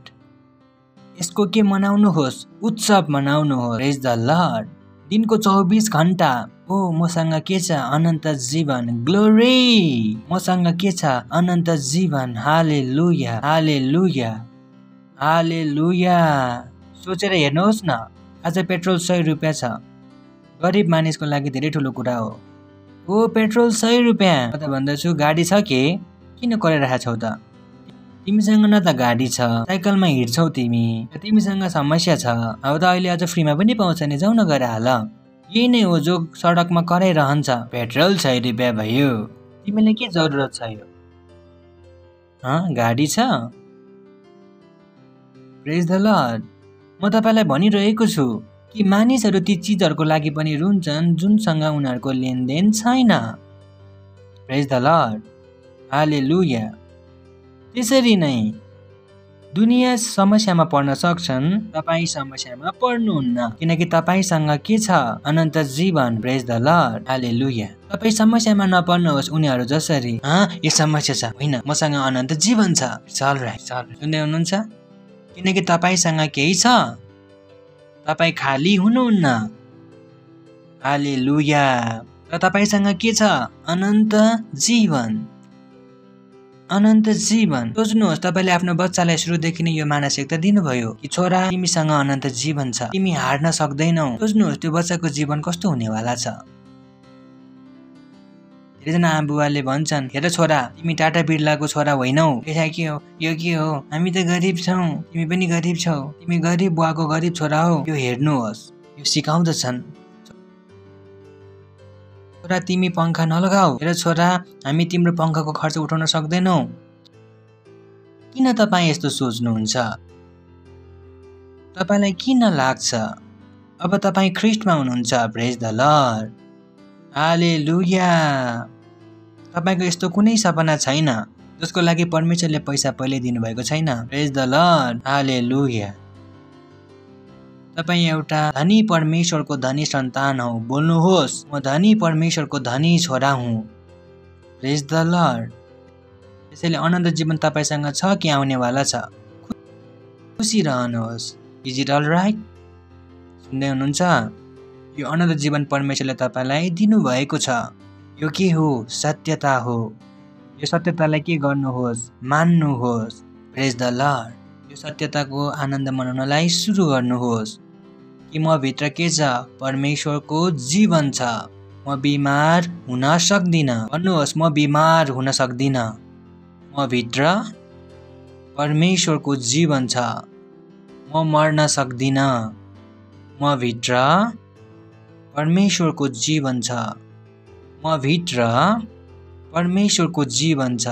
यसको के मनाउनुहोस्? उत्सव मनाउनुहोस्। प्रेज द लर्ड। दिनको 24 घण्टा मसँग के छ? अनन्त जीवन, ग्लोरी। मसँग के छ? अनन्त जीवन। हालेलुया, हालेलुया, हालेलुया। सोचेर हेर्नुहोस् न, आज पेट्रोल 100 रुपियाँ छ। गरिब मानिसको लागि धेरै ठुलो कुरा हो। पेट्रोल 100 रुपियाँ। म त भन्दछु गाडी छ के? किन कराइरहेको छौ त? तिमीसँग न त गाडी छ, साइकलमा हिँड्छौ तिमीसँग समस्या छ। अब त अहिले अझ फ्रीमा पनि पाउँछ नि, जाउन गएर हाल। यही नै हो जो सडकमा कराइरहन्छ। पेट्रोल 100 रुपियाँ भयो, तिमीलाई के जरुरत छ यो? गाडी छ? प्रेज द लर्ड। म तपाईलाई भनिरहेको छु कि मानिसहरू ती चिजहरूको लागि पनि रुन्छन् जुनसँग उनीहरूको लेनदेन छैन। प्रेज द लर्ड, हालेलुया। त्यसरी नै दुनिया समस्यामा पर्न सक्छन्, तपाईँ समस्यामा पर्नुहुन्न, किनकि तपाईसँग के छ? अनन्त जीवन। प्रेज द लर्ड, हालेलुया। तपाईँ समस्यामा नपर्नुहोस् उनीहरू जसरी। यो समस्या छ, होइन, मसँग अनन्त जीवन छ। चल राइट, सुन्दै हुनुहुन्छ? किनकि तपाईसँग केही छ, तपाईँ खाली हुनुहुन्न। हालेलुया। र तपाईसँग के छ? अनन्त जीवन, अनन्त जीवन। सोच्नुहोस्, तपाईँले आफ्नो बच्चालाई सुरुदेखि नै यो मानसिकता दिनुभयो कि छोरा तिमीसँग अनन्त जीवन छ, तिमी हार्न सक्दैनौ। सोच्नुहोस् त्यो बच्चाको जीवन कस्तो हुनेवाला छ। धेरैजना आमाबुवाले भन्छन्, हेर छोरा तिमी टाटा बिर्लाको छोरा होइनौ। यसो के हो, यो के हो, हामी त गरिब छौँ, तिमी पनि गरिब छौ, तिमी गरिब बुवाको गरिब छोरा हो। यो हेर्नुहोस्, यो सिकाउँदछन्। छोरा तिमी पंखा नलगाऊ, हेर छोरा हामी तिम्रो पंखाको खर्च उठाउन सक्दैनौ। किन तपाईँ यस्तो सोच्नुहुन्छ? तपाईलाई किन लाग्छ? अब तपाईँ ख्रीष्टमा हुनुहुन्छ। प्रेज द लर्ड, हालेलुया। तपाईको यस्तो कुनै सपना छैन जसको लागि परमेश्वरले पैसा पहिले दिनुभएको छैन। प्रेज द लर्ड, हालेलुया। तपाईँ एउटा धनी परमेश्वरको धनी सन्तान हौ। बोल्नुहोस्, म धनी परमेश्वरको धनी छोरा हुँ। प्रेज द लर्ड। त्यसैले अनन्त जीवन तपाईसँग छ कि आउनेवाला छ? खुसी रहनुहोस्। Is it all right? सुन्दै हुनुहुन्छ? यो अनन्त जीवन परमेश्वरले तपाईलाई दिनुभएको छ। यो के हो? सत्यता हो। यो सत्यतालाई के गर्नुहोस्? मान्नुहोस्। प्रेज द लर्ड। यो सत्यताको आनन्द मनाउनलाई सुरु गर्नुहोस् कि म भित्र के छ? परमेश्वरको जीवन छ। म बिमार हुन सक्दिनँ। भन्नुहोस्, म बिमार हुन सक्दिनँ। म भित्र परमेश्वरको जीवन छ। म मर्न सक्दिनँ। म भित्र परमेश्वरको जीवन छ। म भित्र परमेश्वरको जीवन छ।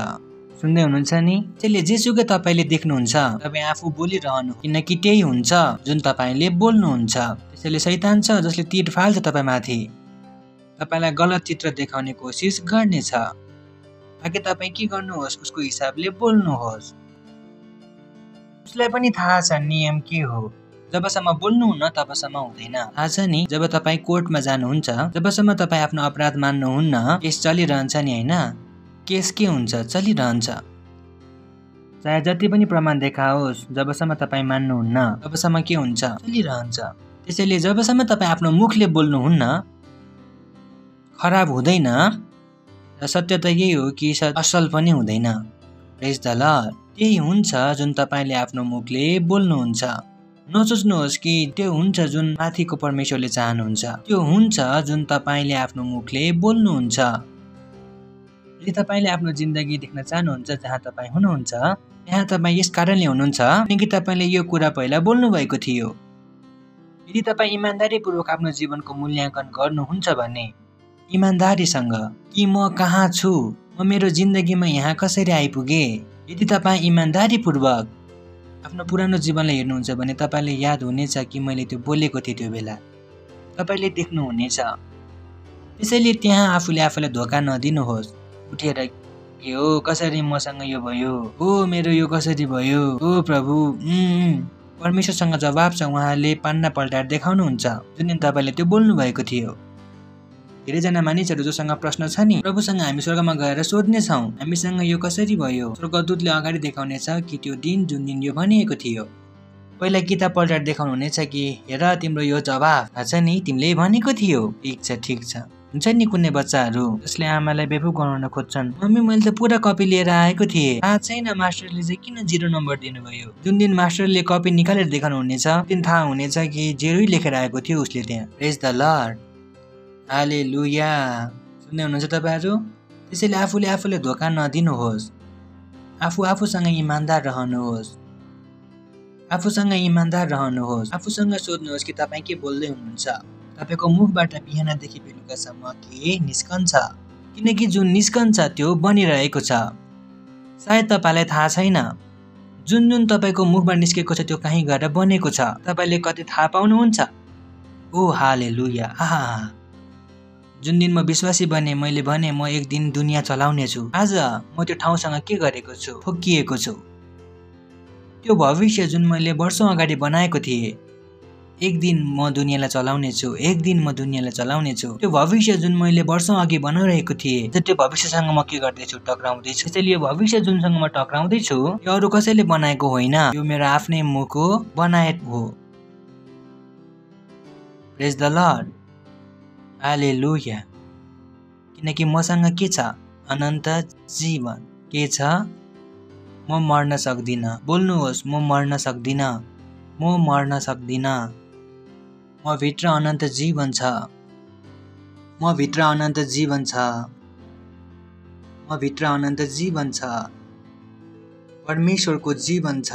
सुन्दै हुनुहुन्छ नि? त्यसैले जेसुकै तपाईँले देख्नुहुन्छ तपाईँ आफू बोलिरहनु, किनकि त्यही हुन्छ जुन तपाईँले बोल्नुहुन्छ। त्यसैले शैतान छ जसले तीर फाल्छ तपाईँमाथि, तपाईँलाई गलत चित्र देखाउने कोसिस गर्नेछ। ताकि तपाईँ के गर्नुहोस्, उसको हिसाबले बोल्नुहोस्। उसलाई पनि थाहा छ नियम के हो। जबसम्म बोल्नुहुन्न तबसम्म हुँदैन। थाहा छ नि, जब तपाईँ कोर्टमा जानुहुन्छ, जबसम्म तपाईँ आफ्नो अपराध मान्नुहुन्न, केस चलिरहन्छ नि होइन? केस के हुन्छ? चलिरहन्छ। चाहे जति पनि प्रमाण देखाओस्, जबसम्म तपाईँ मान्नुहुन्न तबसम्म के हुन्छ? चलिरहन्छ। त्यसैले जबसम्म तपाईँ आफ्नो मुखले बोल्नुहुन्न, खराब हुँदैन र सत्य त यही हो कि असल पनि हुँदैन। प्रेज द लर्ड। त्यही हुन्छ जुन तपाईँले आफ्नो मुखले बोल्नुहुन्छ। नसोच्नुहोस् कि त्यो हुन्छ जुन माथिको परमेश्वरले चाहनुहुन्छ। त्यो हुन्छ जुन तपाईँले आफ्नो मुखले बोल्नुहुन्छ। यदि तपाईँले आफ्नो जिन्दगी देख्न चाहनुहुन्छ जहाँ तपाईँ हुनुहुन्छ, यहाँ तपाईँ यस कारणले हुनुहुन्छ किनकि तपाईँले यो कुरा पहिला बोल्नु भएको थियो। यदि तपाईँ इमान्दारीपूर्वक आफ्नो जीवनको मूल्याङ्कन गर्नुहुन्छ भने इमान्दारीसँग कि म कहाँ छु, म मेरो जिन्दगीमा यहाँ कसरी आइपुगे, यदि तपाईँ इमान्दारीपूर्वक आफ्नो पुरानो जीवनलाई हेर्नुहुन्छ भने तपाईँले याद हुनेछ कि मैले त्यो बोलेको थिएँ। त्यो बेला तपाईँले देख्नुहुनेछ। त्यसैले त्यहाँ आफूले आफूलाई धोका नदिनुहोस्। उठेर के हो, कसरी मसँग यो भयो, हो मेरो यो कसरी भयो, हो प्रभु। परमेश्वरसँग जवाब छ। उहाँले पान्ना पल्टाएर देखाउनुहुन्छ जुन दिन तपाईँले त्यो बोल्नु भएको थियो। धेरैजना मानिसहरू जोसँग प्रश्न छ नि, प्रभुसँग हामी स्वर्गमा गएर सोध्नेछौँ हामीसँग यो कसरी भयो। स्वर्गदूतले अगाडि देखाउनेछ कि त्यो दिन जुन दिन यो भनिएको थियो। पहिला किताब पल्टाएर देखाउनु हुनेछ कि हेर तिम्रो यो जवाब थाहा छ नि, तिमीले भनेको थियो। ठिक छ। हुन्छ नि कुनै बच्चाहरू जसले आमालाई बेफुक गराउन खोज्छन्, मम्मी मैले त पुरा कपी लिएर आएको थिएँ, थाहा छैन मास्टरले चाहिँ किन 0 नम्बर दिनुभयो। जुन दिन मास्टरले कपी निकालेर देखाउनु हुनेछ दिन थाहा हुनेछ कि 0 लेखेर आएको थियो उसले त्यहाँ। प्रेज द लर्ड। हालेलुया। सुन्दै हुनुहुन्छ तपाईँहरू? त्यसैले आफूले आफूलाई धोका नदिनुहोस्। आफूसँग इमान्दार रहनुहोस्। आफूसँग सोध्नुहोस् कि तपाईँ के बोल्दै हुनुहुन्छ। तपाईँको मुखबाट बिहानदेखि बेलुकासम्म के निस्कन्छ, किनकि जुन निस्कन्छ त्यो बनिरहेको छ। सायद तपाईँलाई थाहा छैन जुन तपाईँको मुखबाट निस्केको छ त्यो कहीँ गएर बनेको छ। तपाईँले कति थाहा पाउनुहुन्छ? ओ हालेलुया। जुन दिन म विश्वासी बने, मैले भने म एक दिन दुनियाँ चलाउने छु। आज म त्यो ठाउँसँग के गरेको छु? ठोकिएको छु। त्यो भविष्य जुन मैले वर्षौँ अगाडि बनाएको थिएँ, एक दिन म दुनियाँलाई चलाउने छु, एक दिन म दुनियाँलाई चलाउने छु। त्यो भविष्य जुन मैले वर्षौँ अघि बनाइरहेको थिएँ, त्यो भविष्यसँग म के गर्दैछु? टक्राउँदैछु। त्यसैले यो भविष्य जुनसँग म टक्राउँदैछु यो अरू कसैले बनाएको होइन, यो मेरो आफ्नै मुखको बनाएको हो। प्रेज द लर्ड। हालेलुया। किनकि मसँग के छ? अनन्त जीवन। के छ? म मर्न सक्दिनँ। बोल्नुहोस्, म मर्न सक्दिनँ। म भित्र अनन्त जीवन छ। परमेश्वरको जीवन छ।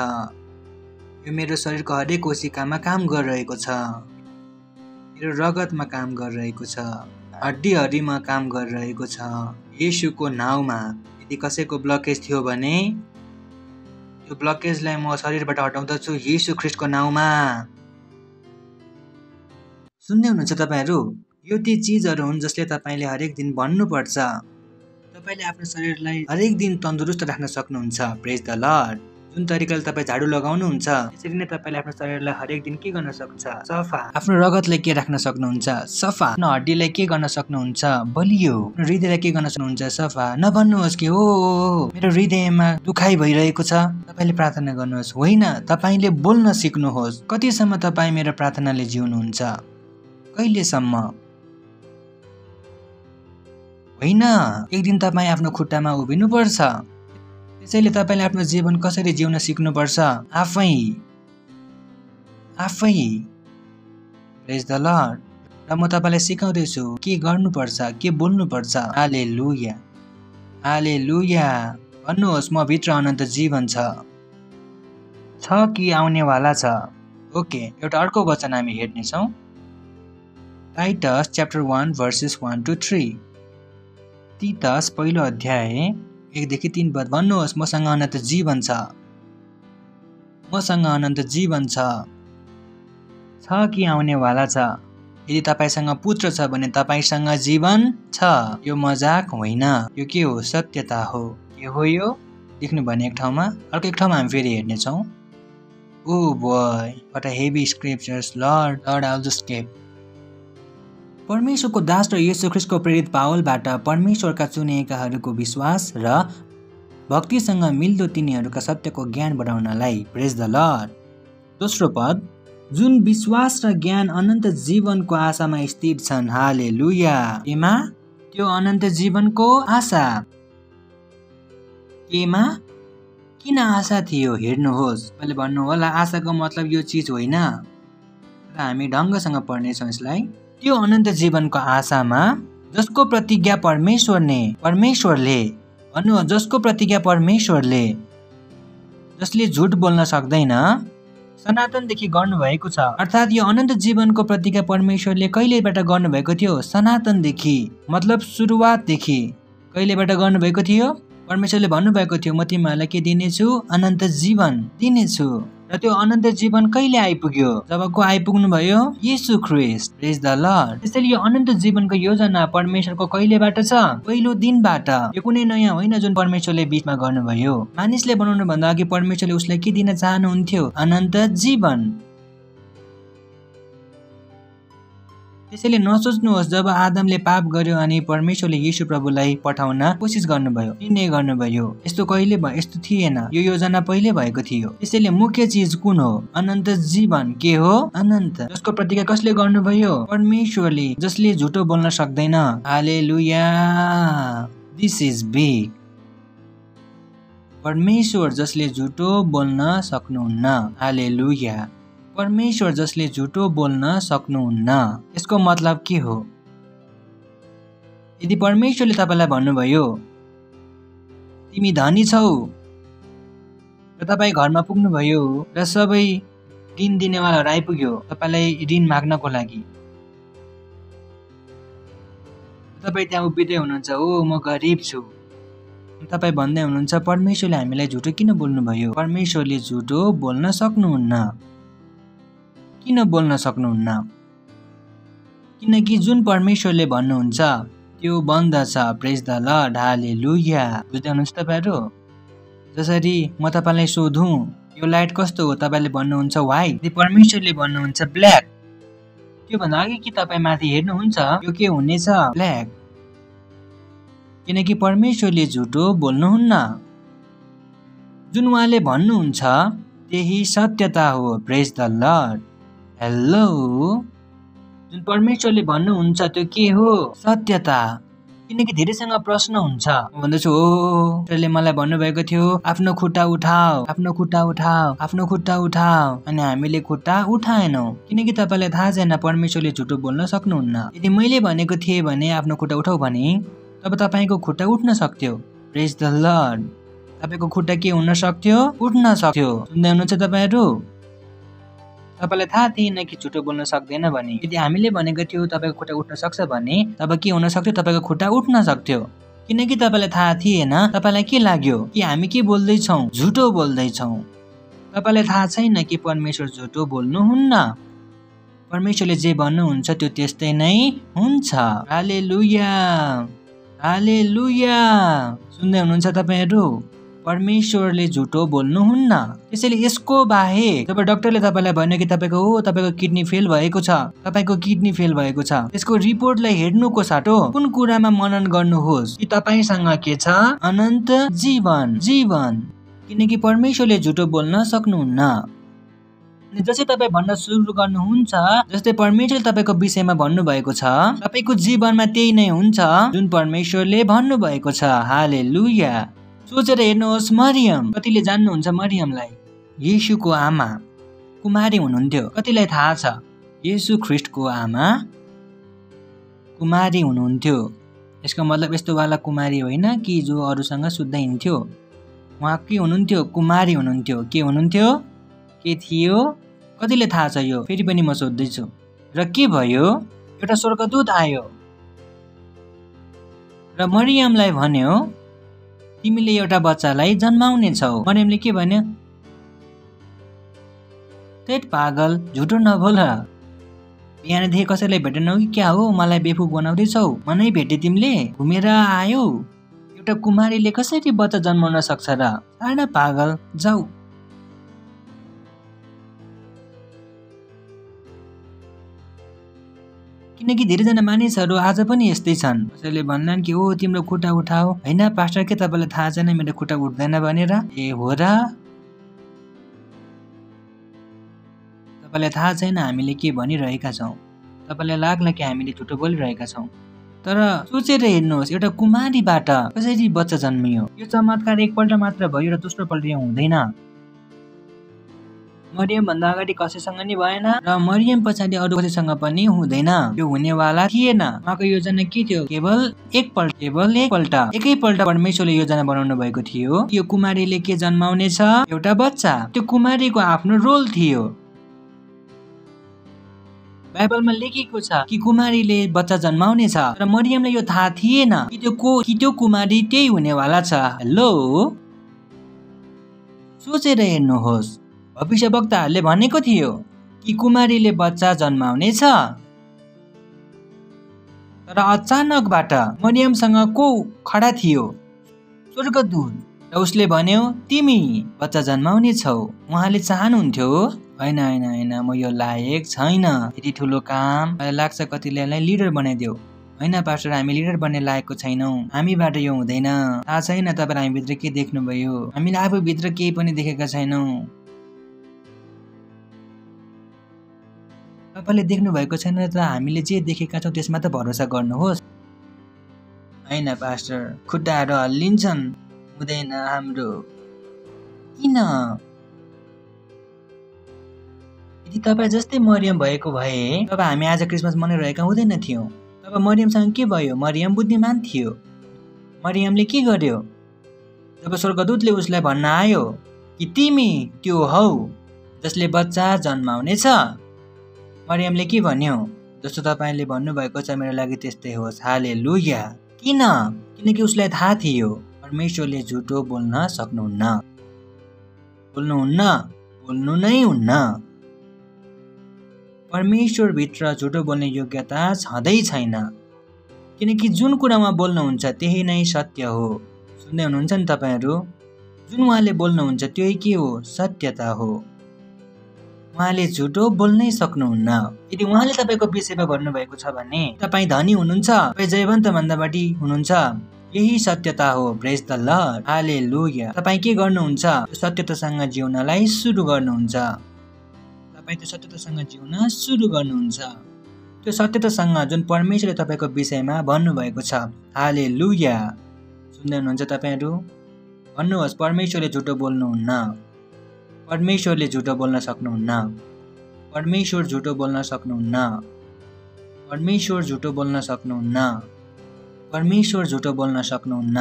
यो मेरो शरीरको हरेक कोशिकामा काम गरिरहेको छ। मेरो रगतमा काम गरिरहेको छ, हड्डीहरीमा काम गरिरहेको छ। येशूको नाउँमा यदि कसैको ब्लकेज थियो भने त्यो ब्लकेजलाई म शरीरबाट हटाउँदछु येशू ख्रीष्टको नाउँमा। सुन्दै हुनुहुन्छ तपाईँहरू? यो ती चिजहरू हुन् जसले तपाईँले हरेक दिन भन्नुपर्छ। तपाईँले आफ्नो शरीरलाई हरेक दिन तन्दुरुस्त राख्न सक्नुहुन्छ। प्रेज द लर्ड। जुन तरिकाले तपाईँ झाडु लगाउनुहुन्छ त्यसरी नै तपाईँले आफ्नो शरीरलाई हरेक दिन के गर्न सक्नुहुन्छ? सफा। आफ्नो रगतलाई के राख्न सक्नुहुन्छ? सफा। आफ्नो हड्डीलाई के गर्न सक्नुहुन्छ? बलियो। आफ्नो हृदयलाई के गर्न सक्नुहुन्छ? सफा। नभन्नुहोस् कि हो मेरो हृदयमा दुखाइ भइरहेको छ। तपाईँले प्रार्थना गर्नुहोस्। होइन, तपाईँले बोल्न सिक्नुहोस्। कतिसम्म तपाईँ मेरो प्रार्थनाले जिउनुहुन्छ? कहिलेसम्म? होइन, एक दिन तपाईँ आफ्नो खुट्टामा उभिनुपर्छ। त्यसैले तपाईँले आफ्नो जीवन कसरी जिउन सिक्नुपर्छ? आफै। प्रेज द लर्ड। र म तपाईँलाई सिकाउँदैछु के गर्नुपर्छ, के बोल्नुपर्छ। हालेलुया। भन्नुहोस्, म भित्र अनन्त जीवन छ कि आउनेवाला छ। ओके, एउटा अर्को वचन हामी हेर्नेछौँ। Titus chapter 1 verses 1 to 3। तीतस पहिलो अध्याय 1 देखि 3 पद भन्नुहोस् मसँग अनन्त जीवन छ। मसँग अनन्त जीवन छ कि आउनेवाला छ। यदि तपाईसँग पुत्र छ भने तपाईसँग जीवन छ। यो मजाक होइन, यो के हो? सत्यता हो। के हो यो? देख्नु भने एक ठाउँमा, अर्को एक ठाउँमा हामी फेरि हेर्नेछौँ। Oh boy, what a heavy scriptures, Lord I will just skip. परमेश्वरको दास र येशू ख्रीष्टको प्रेरित पावलबाट परमेश्वरका चुनिएकाहरूको विश्वास र भक्तिसँग मिल्दो तिनीहरूका सत्यको ज्ञान बढाउनलाई। प्रेज द लर्ड। दोस्रो पद, जुन विश्वास र ज्ञान अनन्त जीवनको आशामा स्थिर छन्। हालेलुया। केमा? त्यो अनन्त जीवनको आशा। केमा? किन आशा थियो? हेर्नुहोस्, मैले भन्नु होला आशाको मतलब यो चिज होइन, र हामी ढङ्गसँग पढ्नेछौँ यसलाई। त्यो अनन्त जीवनको आशामा जसको प्रतिज्ञा परमेश्वरले भन्नु, जसको प्रतिज्ञा परमेश्वरले, जसले झुट बोल्न सक्दैन, सनातनदेखि गर्नुभएको छ। अर्थात् यो अनन्त जीवनको प्रतिज्ञा परमेश्वरले कहिलेबाट गर्नुभएको थियो? सनातनदेखि, मतलब सुरुवातदेखि। कहिलेबाट गर्नुभएको थियो? परमेश्वरले भन्नुभएको थियो म तिमीहरूलाई के दिनेछु? अनन्त जीवन दिनेछु। र त्यो अनन्त जीवन कहिले आइपुग्यो? जब को आइपुग्नु भयो? येशू ख्रीष्ट। प्रेज द लर्ड। त्यसैले यो अनन्त जीवनको योजना परमेश्वरको कहिलेबाट छ? पहिलो दिनबाट। यो कुनै नयाँ होइन जुन परमेश्वरले बीचमा गर्नुभयो। मानिसले बनाउनु भन्दा अघि परमेश्वरले उसलाई के दिन चाहनुहुन्थ्यो? अनन्त जीवन। त्यसैले नसोच्नुहोस् जब आदमले पाप गर्यो अनि परमेश्वरले येशू प्रभुलाई पठाउन कोसिस गर्नुभयो, निर्णय गर्नुभयो, यस्तो कहिले यस्तो थिएन। यो योजना पहिले भएको थियो। त्यसैले मुख्य चिज कुन हो? अनन्त जीवन। के हो? अनन्त। जसको प्रतिज्ञा कसले गर्नुभयो? परमेश्वरले, जसले झुटो बोल्न सक्दैन। हालेलुया। This is big. परमेश्वर जसले झुटो बोल्न सक्नुहुन्न। हालेलुया। परमेश्वर जसले झुटो बोल्न सक्नुहुन्न। यसको मतलब के हो? यदि परमेश्वरले तपाईलाई भन्नुभयो तिमी धनी छौ र तपाईँ घरमा पुग्नुभयो र सबै ऋण दिनेवालाहरू आइपुग्यो तपाईलाई ऋण माग्नको लागि, तपाईँ त्यहाँ उभिँदै हुनुहुन्छ, ओ म गरिब छु, तपाईँ भन्दै हुनुहुन्छ परमेश्वरले हामीलाई झुटो किन बोल्नुभयो? परमेश्वरले झुटो बोल्न सक्नुहुन्न। किन बोल्न सक्नुहुन्न? किनकि जुन परमेश्वरले भन्नुहुन्छ त्यो बन्द छ। प्रेज द लर्ड। हालेलुया। बुझ्दै हुनुहुन्छ तपाईँहरू? जसरी म तपाईँलाई सोधौँ यो लाइट कस्तो हो, तपाईँले भन्नुहुन्छ व्हाइट, यदि परमेश्वरले भन्नुहुन्छ ब्ल्याक, त्यो भन्दा अघि कि तपाईँ माथि हेर्नुहुन्छ यो के हुनेछ? ब्ल्याक। किनकि परमेश्वरले झुटो बोल्नुहुन्न। जुन उहाँले भन्नुहुन्छ त्यही सत्यता हो। प्रेज द लर्ड। हेलो। जुन परमेश्वरले भन्नुहुन्छ त्यो के हो? सत्यता। किनकि धेरैसँग प्रश्न हुन्छ, म भन्दछु हो परमेश्वरले मलाई भन्नुभएको थियो आफ्नो खुट्टा उठाऊ, आफ्नो खुट्टा उठाऊ, आफ्नो खुट्टा उठाऊ, अनि हामीले खुट्टा उठाएनौँ। किनकि तपाईँलाई थाहा छैन परमेश्वरले झुटो बोल्न सक्नुहुन्न। यदि मैले भनेको थिएँ भने आफ्नो खुट्टा उठाऊ भने तब तपाईँको खुट्टा उठ्न सक्थ्यो। प्रेज द लर्ड। तपाईँको खुट्टा के हुन सक्थ्यो? उठ्न सक्थ्यो। सुन्दै हुनुहुन्छ तपाईँहरू? तपाईँलाई थाहा थिएन कि झुटो बोल्न सक्दैन भने। यदि हामीले भनेको थियो तपाईँको खुट्टा उठ्न सक्छ भने तब के हुन सक्थ्यो? तपाईँको खुट्टा उठ्न सक्थ्यो। किनकि तपाईँलाई थाहा थिएन। तपाईँलाई के लाग्यो कि हामी के बोल्दैछौँ? झुटो बोल्दैछौँ। तपाईँलाई थाहा छैन कि परमेश्वर झुटो बोल्नुहुन्न। परमेश्वरले जे भन्नुहुन्छ त्यो त्यस्तै नै हुन्छ। हालेलुया। हालेलुया। सुन्दै हुनुहुन्छ तपाईँहरू? परमेश्वरले झुटो बोल्नुहुन्न। त्यसैले यसको बाहेक जब डाक्टरले तपाईँलाई भन्यो कि तपाईँको किडनी फेल भएको छ, तपाईँको किडनी फेल भएको छ, त्यसको रिपोर्टलाई हेर्नुको साटो कुन कुरामा मनन गर्नुहोस् कि तपाईँसँग के छ? अनन्त जीवन। जीवन। किनकि परमेश्वरले झुटो बोल्न सक्नुहुन्न। जसै तपाईँ भन्न सुरु गर्नुहुन्छ जस्तै परमेश्वरले तपाईँको विषयमा भन्नुभएको छ तपाईँको जीवनमा त्यही नै हुन्छ जुन परमेश्वरले भन्नुभएको छ। हालेलुया। सोचेर हेर्नुहोस् मरियम, कतिले जान्नुहुन्छ मरियमलाई? येशूको आमा कुमारी हुनुहुन्थ्यो। कतिलाई थाहा छ? येशू ख्रीष्टको आमा कुमारी हुनुहुन्थ्यो। यसको मतलब यस्तो वाला कुमारी होइन कि जो अरूसँग सुत्दै हिँड्थ्यो। उहाँ के हुनुहुन्थ्यो? कुमारी हुनुहुन्थ्यो। के हुनुहुन्थ्यो? के थियो? कतिले थाहा छ यो? फेरि पनि म सोध्दैछु। र के भयो? एउटा स्वर्गदूत आयो र मरियमलाई भन्यो तिमीले एउटा बच्चालाई जन्माउने छौ। मरियमले के भन्यो? तेट पागल, झुटो नबोल। बिहानदेखि कसैलाई भेटेनौ कि क्या हो? मलाई बेफुक बनाउँदैछौ। मनै भेटे तिमीले? घुमेर आयो? एउटा कुमारीले कसरी बच्चा जन्माउन सक्छ र? सारा पागल, जाऊ। किनकि धेरैजना मानिसहरू आज पनि यस्तै छन्। कसैले भन्लान् कि ओ तिम्रो खुट्टा उठाओ। होइन पास्टर, के तपाईँलाई थाहा छैन मेरो खुट्टा उठ्दैन भनेर? ए हो र? तपाईँलाई थाहा छैन हामीले के भनिरहेका छौँ। तपाईँलाई लाग्ला कि हामीले झुटो बोलिरहेका छौँ। तर सोचेर हेर्नुहोस्, एउटा कुमारीबाट कसरी बच्चा जन्मियो। यो चमत्कार एकपल्ट मात्र भयो र दोस्रो पल्ट यो हुँदैन। मरियम भन्दा अगाडि कसैसँग नि भएन र मरियम पछाडि अरू कसैसँग पनि हुँदैन। यो हुनेवाला थिएन। उहाँको योजना के थियो? केवल एकैपल्ट परमेश्वरले योजना बनाउनु भएको थियो। यो कुमारीले के जन्माउने छ? एउटा बच्चा। त्यो कुमारीको आफ्नो रोल थियो। बाइबलमा लेखिएको छ कि कुमारीले बच्चा जन्माउने छ, र मरियमले यो थाहा थिएन कि त्यो कुमारी त्यही हुनेवाला छ। हेलो, सोचेर हेर्नुहोस्, भविष्यवक्ताहरूले भनेको थियो कि कुमारीले बच्चा जन्माउने छ, तर अचानकबाट मरियमसँग को खडा थियो? स्वर्गदूत। र उसले भन्यो तिमी बच्चा जन्माउने छौ। उहाँले चाहनुहुन्थ्यो होइन होइन होइन म यो लायक छैन, यति ठुलो काम। मलाई लाग्छ कतिलाई लिडर बनाइदेऊ। होइन पास्टर, हामी लिडर बन्ने लायकको छैनौँ, हामीबाट यो हुँदैन। थाहा छैन तपाईँ हामीभित्र के देख्नुभयो, हामीले आफूभित्र केही पनि देखेका छैनौँ। तपाईँले देख्नु भएको छैन त हामीले जे देखेका छौँ त्यसमा त भरोसा गर्नुहोस्। होइन पास्टर, खुट्टाहरू हल्लिन्छन्, हुँदैन हाम्रो। किन? यदि तपाईँ जस्तै मरियम भएको भए तब हामी आज क्रिसमस मनाइरहेका हुँदैन थियौँ। तब मरियमसँग के भयो? मरियम बुद्धिमान थियो। मरियमले के गर्यो? जब स्वर्गदूतले उसलाई भन्न आयो कि तिमी त्यो हौ जसले बच्चा जन्माउने छ, मरियमले के भन्यो? जस्तो तपाईँले भन्नुभएको छ मेरो लागि त्यस्तै होस्। हालेलुया। किन? किनकि उसलाई थाहा थियो परमेश्वरले झुटो बोल्न सक्नुहुन्न। बोल्नु नै हुन्न। परमेश्वरभित्र झुटो बोल्ने योग्यता छँदै छैन, किनकि जुन कुरामा बोल्नुहुन्छ त्यही नै सत्य हो। सुन्दै हुनुहुन्छ नि तपाईँहरू? जुन उहाँले बोल्नुहुन्छ त्यही के हो? सत्यता हो। उहाँले झुटो बोल्नै सक्नुहुन्न। यदि उहाँले तपाईँको विषयमा भन्नुभएको छ भने तपाईँ धनी हुनुहुन्छ, तपाईँ जयवन्त भन्दा बढी हुनुहुन्छ, यही सत्यता हो। प्रेज द लर्ड। हालेलुया। तपाईँ के गर्नुहुन्छ? त्यो सत्यतासँग जिउनलाई सुरु गर्नुहुन्छ। त्यो सत्यतासँग जुन परमेश्वरले तपाईँको विषयमा भन्नुभएको छ। हालेलुया। सुन्दै हुनुहुन्छ तपाईँहरू? भन्नुहोस्, परमेश्वरले झुटो बोल्नुहुन्न। परमेश्वरले झुटो बोल्न सक्नुहुन्न। परमेश्वर झुटो बोल्न सक्नुहुन्न। परमेश्वर झुटो बोल्न सक्नुहुन्न। परमेश्वर झुटो बोल्न सक्नुहुन्न।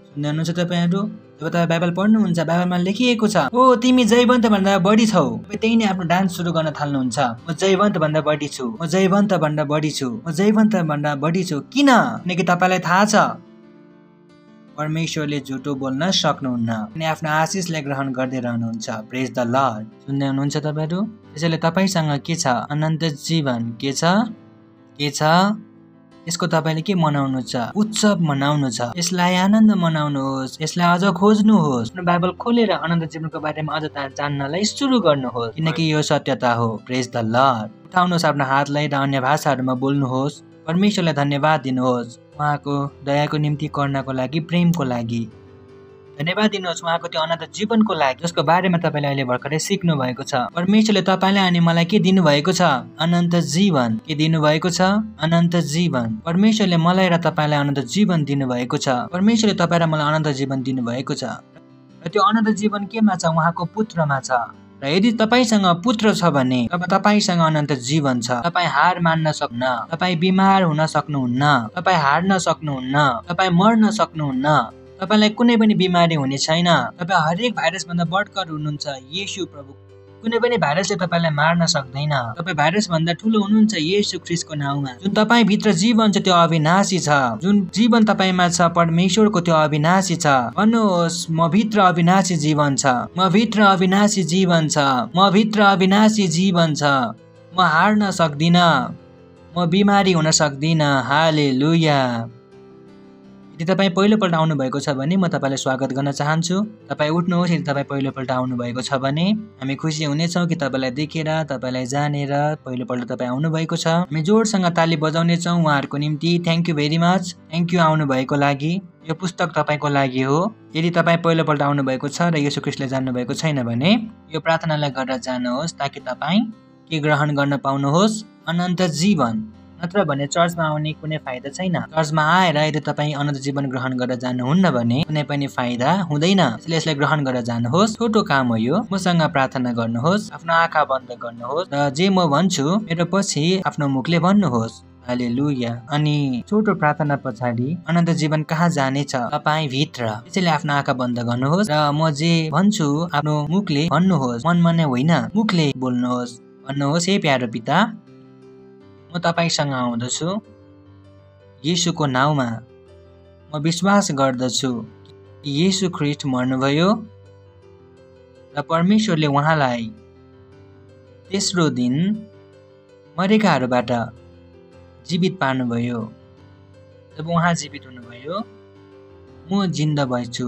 सुन्दै हुनुहुन्छ तपाईँहरू? जब तपाईँ बाइबल पढ्नुहुन्छ, बाइबलमा लेखिएको छ ओ तिमी जयवन्त भन्दा बढी छौ। तपाईँ त्यही नै आफ्नो डान्स सुरु गर्न थाल्नुहुन्छ। म जयवन्त भन्दा बढी छु, म जयवन्त भन्दा बढी छु, म जयवन्त भन्दा बढी छु। किन? किनकि तपाईँलाई थाहा छ परमेश्वरले झुटो बोल्न सक्नुहुन्न अनि आफ्नो आशिषलाई ग्रहण गर्दै रहनुहुन्छ। प्रेज द लर्ड। सुन्दै हुनुहुन्छ तपाईँहरू? त्यसैले तपाईँसँग के छ? अनन्त जीवन। के छ? यसको तपाईँले के मनाउनु छ? उत्सव मनाउनु छ। यसलाई आनन्द मनाउनुहोस्, यसलाई अझ खोज्नुहोस्। बाइबल खोलेर अनन्त जीवनको बारेमा अझ जान्नलाई सुरु गर्नुहोस्, किनकि यो सत्यता हो। प्रेज द लर्ड। उठाउनुहोस् आफ्नो हातलाई र अन्य भाषाहरूमा बोल्नुहोस्। परमेश्वरलाई धन्यवाद दिनुहोस् उहाँको दयाको निम्ति, करुणाको लागि, प्रेमको लागि। धन्यवाद दिनुहोस् उहाँको त्यो अनन्त जीवनको लागि जसको बारेमा तपाईँले अहिले भर्खरै सिक्नु भएको छ। परमेश्वरले तपाईँलाई अनि मलाई के दिनुभएको छ? अनन्त जीवन। के दिनुभएको छ? अनन्त जीवन। परमेश्वरले मलाई र तपाईँलाई अनन्त जीवन दिनुभएको छ। परमेश्वरले तपाईँ र मलाई अनन्त जीवन दिनुभएको छ। र त्यो अनन्त जीवन केमा छ? उहाँको पुत्रमा छ। र यदि तपाईँसँग पुत्र छ भने तब तपाईँसँग अनन्त जीवन छ। तपाईँ हार मान्न सक्नुहुन्न, तपाईँ बिमार हुन सक्नुहुन्न, तपाईँ हार्न सक्नुहुन्न, तपाईँ मर्न सक्नुहुन्न, तपाईँलाई कुनै पनि बिमारी हुने छैन। तपाईँ हरेक भाइरसभन्दा बढकर हुनुहुन्छ। येशू प्रभु कुनै पनि भाइरसले तपाईलाई मार्न सक्दैन। तपाई भाइरस भन्दा ठुलो हुनुहुन्छ येशू ख्रीष्टको नाउँमा। जुन तपाई भित्र जीवन छ त्यो अविनाशी छ। जुन जीवन तपाईमा छ परमेश्वरको त्यो अविनाशी छ। भन्नुहोस् म भित्र अविनाशी जीवन छ। म भित्र अविनाशी जीवन छ। म भित्र अविनाशी जीवन छ। म हार्न सक्दिन। म बिमारी हुन सक्दिन। हालेलुया। यदि तपाईँ पहिलोपल्ट आउनुभएको छ भने म तपाईँलाई स्वागत गर्न चाहन्छु। तपाईँ उठ्नुहोस्। यदि तपाईँ पहिलोपल्ट आउनुभएको छ भने हामी खुसी हुनेछौँ कि तपाईँलाई देखेर, तपाईँलाई जानेर पहिलोपल्ट तपाईँ आउनुभएको छ। हामी जोडसँग ताली बजाउनेछौँ उहाँहरूको निम्ति। Thank you very much. Thank you आउनुभएको लागि। यो पुस्तक तपाईँको लागि हो। यदि तपाईँ पहिलोपल्ट आउनुभएको छ र येशू ख्रीष्टलाई जान्नुभएको छैन भने यो प्रार्थनालाई गरेर जानुहोस् ताकि तपाईँ के ग्रहण गर्न पाउनुहोस्? अनन्त जीवन। नत्र भने चर्चमा आउने कुनै फाइदा छैन। चर्चमा आएर यदि तपाईँ अनन्त जीवन ग्रहण गरेर जानुहुन्न भने कुनै पनि फाइदा हुँदैन। त्यसले यसलाई ग्रहण गरेर जानुहोस्। छोटो काम हो यो। मसँग प्रार्थना गर्नुहोस्। आफ्नो आँखा बन्द गर्नुहोस् र जे म भन्छु मेरो पछि आफ्नो मुखले भन्नुहोस्। हालेलुया। अनि छोटो प्रार्थना पछाडि अनन्त जीवन कहाँ जानेछ? तपाईँ भित्र। त्यसैले आफ्नो आँखा बन्द गर्नुहोस् र म जे भन्छु आफ्नो मुखले भन्नुहोस्। मनमा नै होइन, मुखले बोल्नुहोस्। भन्नुहोस्, हे प्यारो पिता, म तपाईसँग आउँदछु। येशूको नाउँमा म विश्वास गर्दछु कि येशू ख्रीष्ट मर्नुभयो र परमेश्वरले उहाँलाई तेस्रो दिन मरेकाहरूबाट जीवित पार्नुभयो। जब उहाँ जीवित हुनुभयो म जिन्दा भएछु।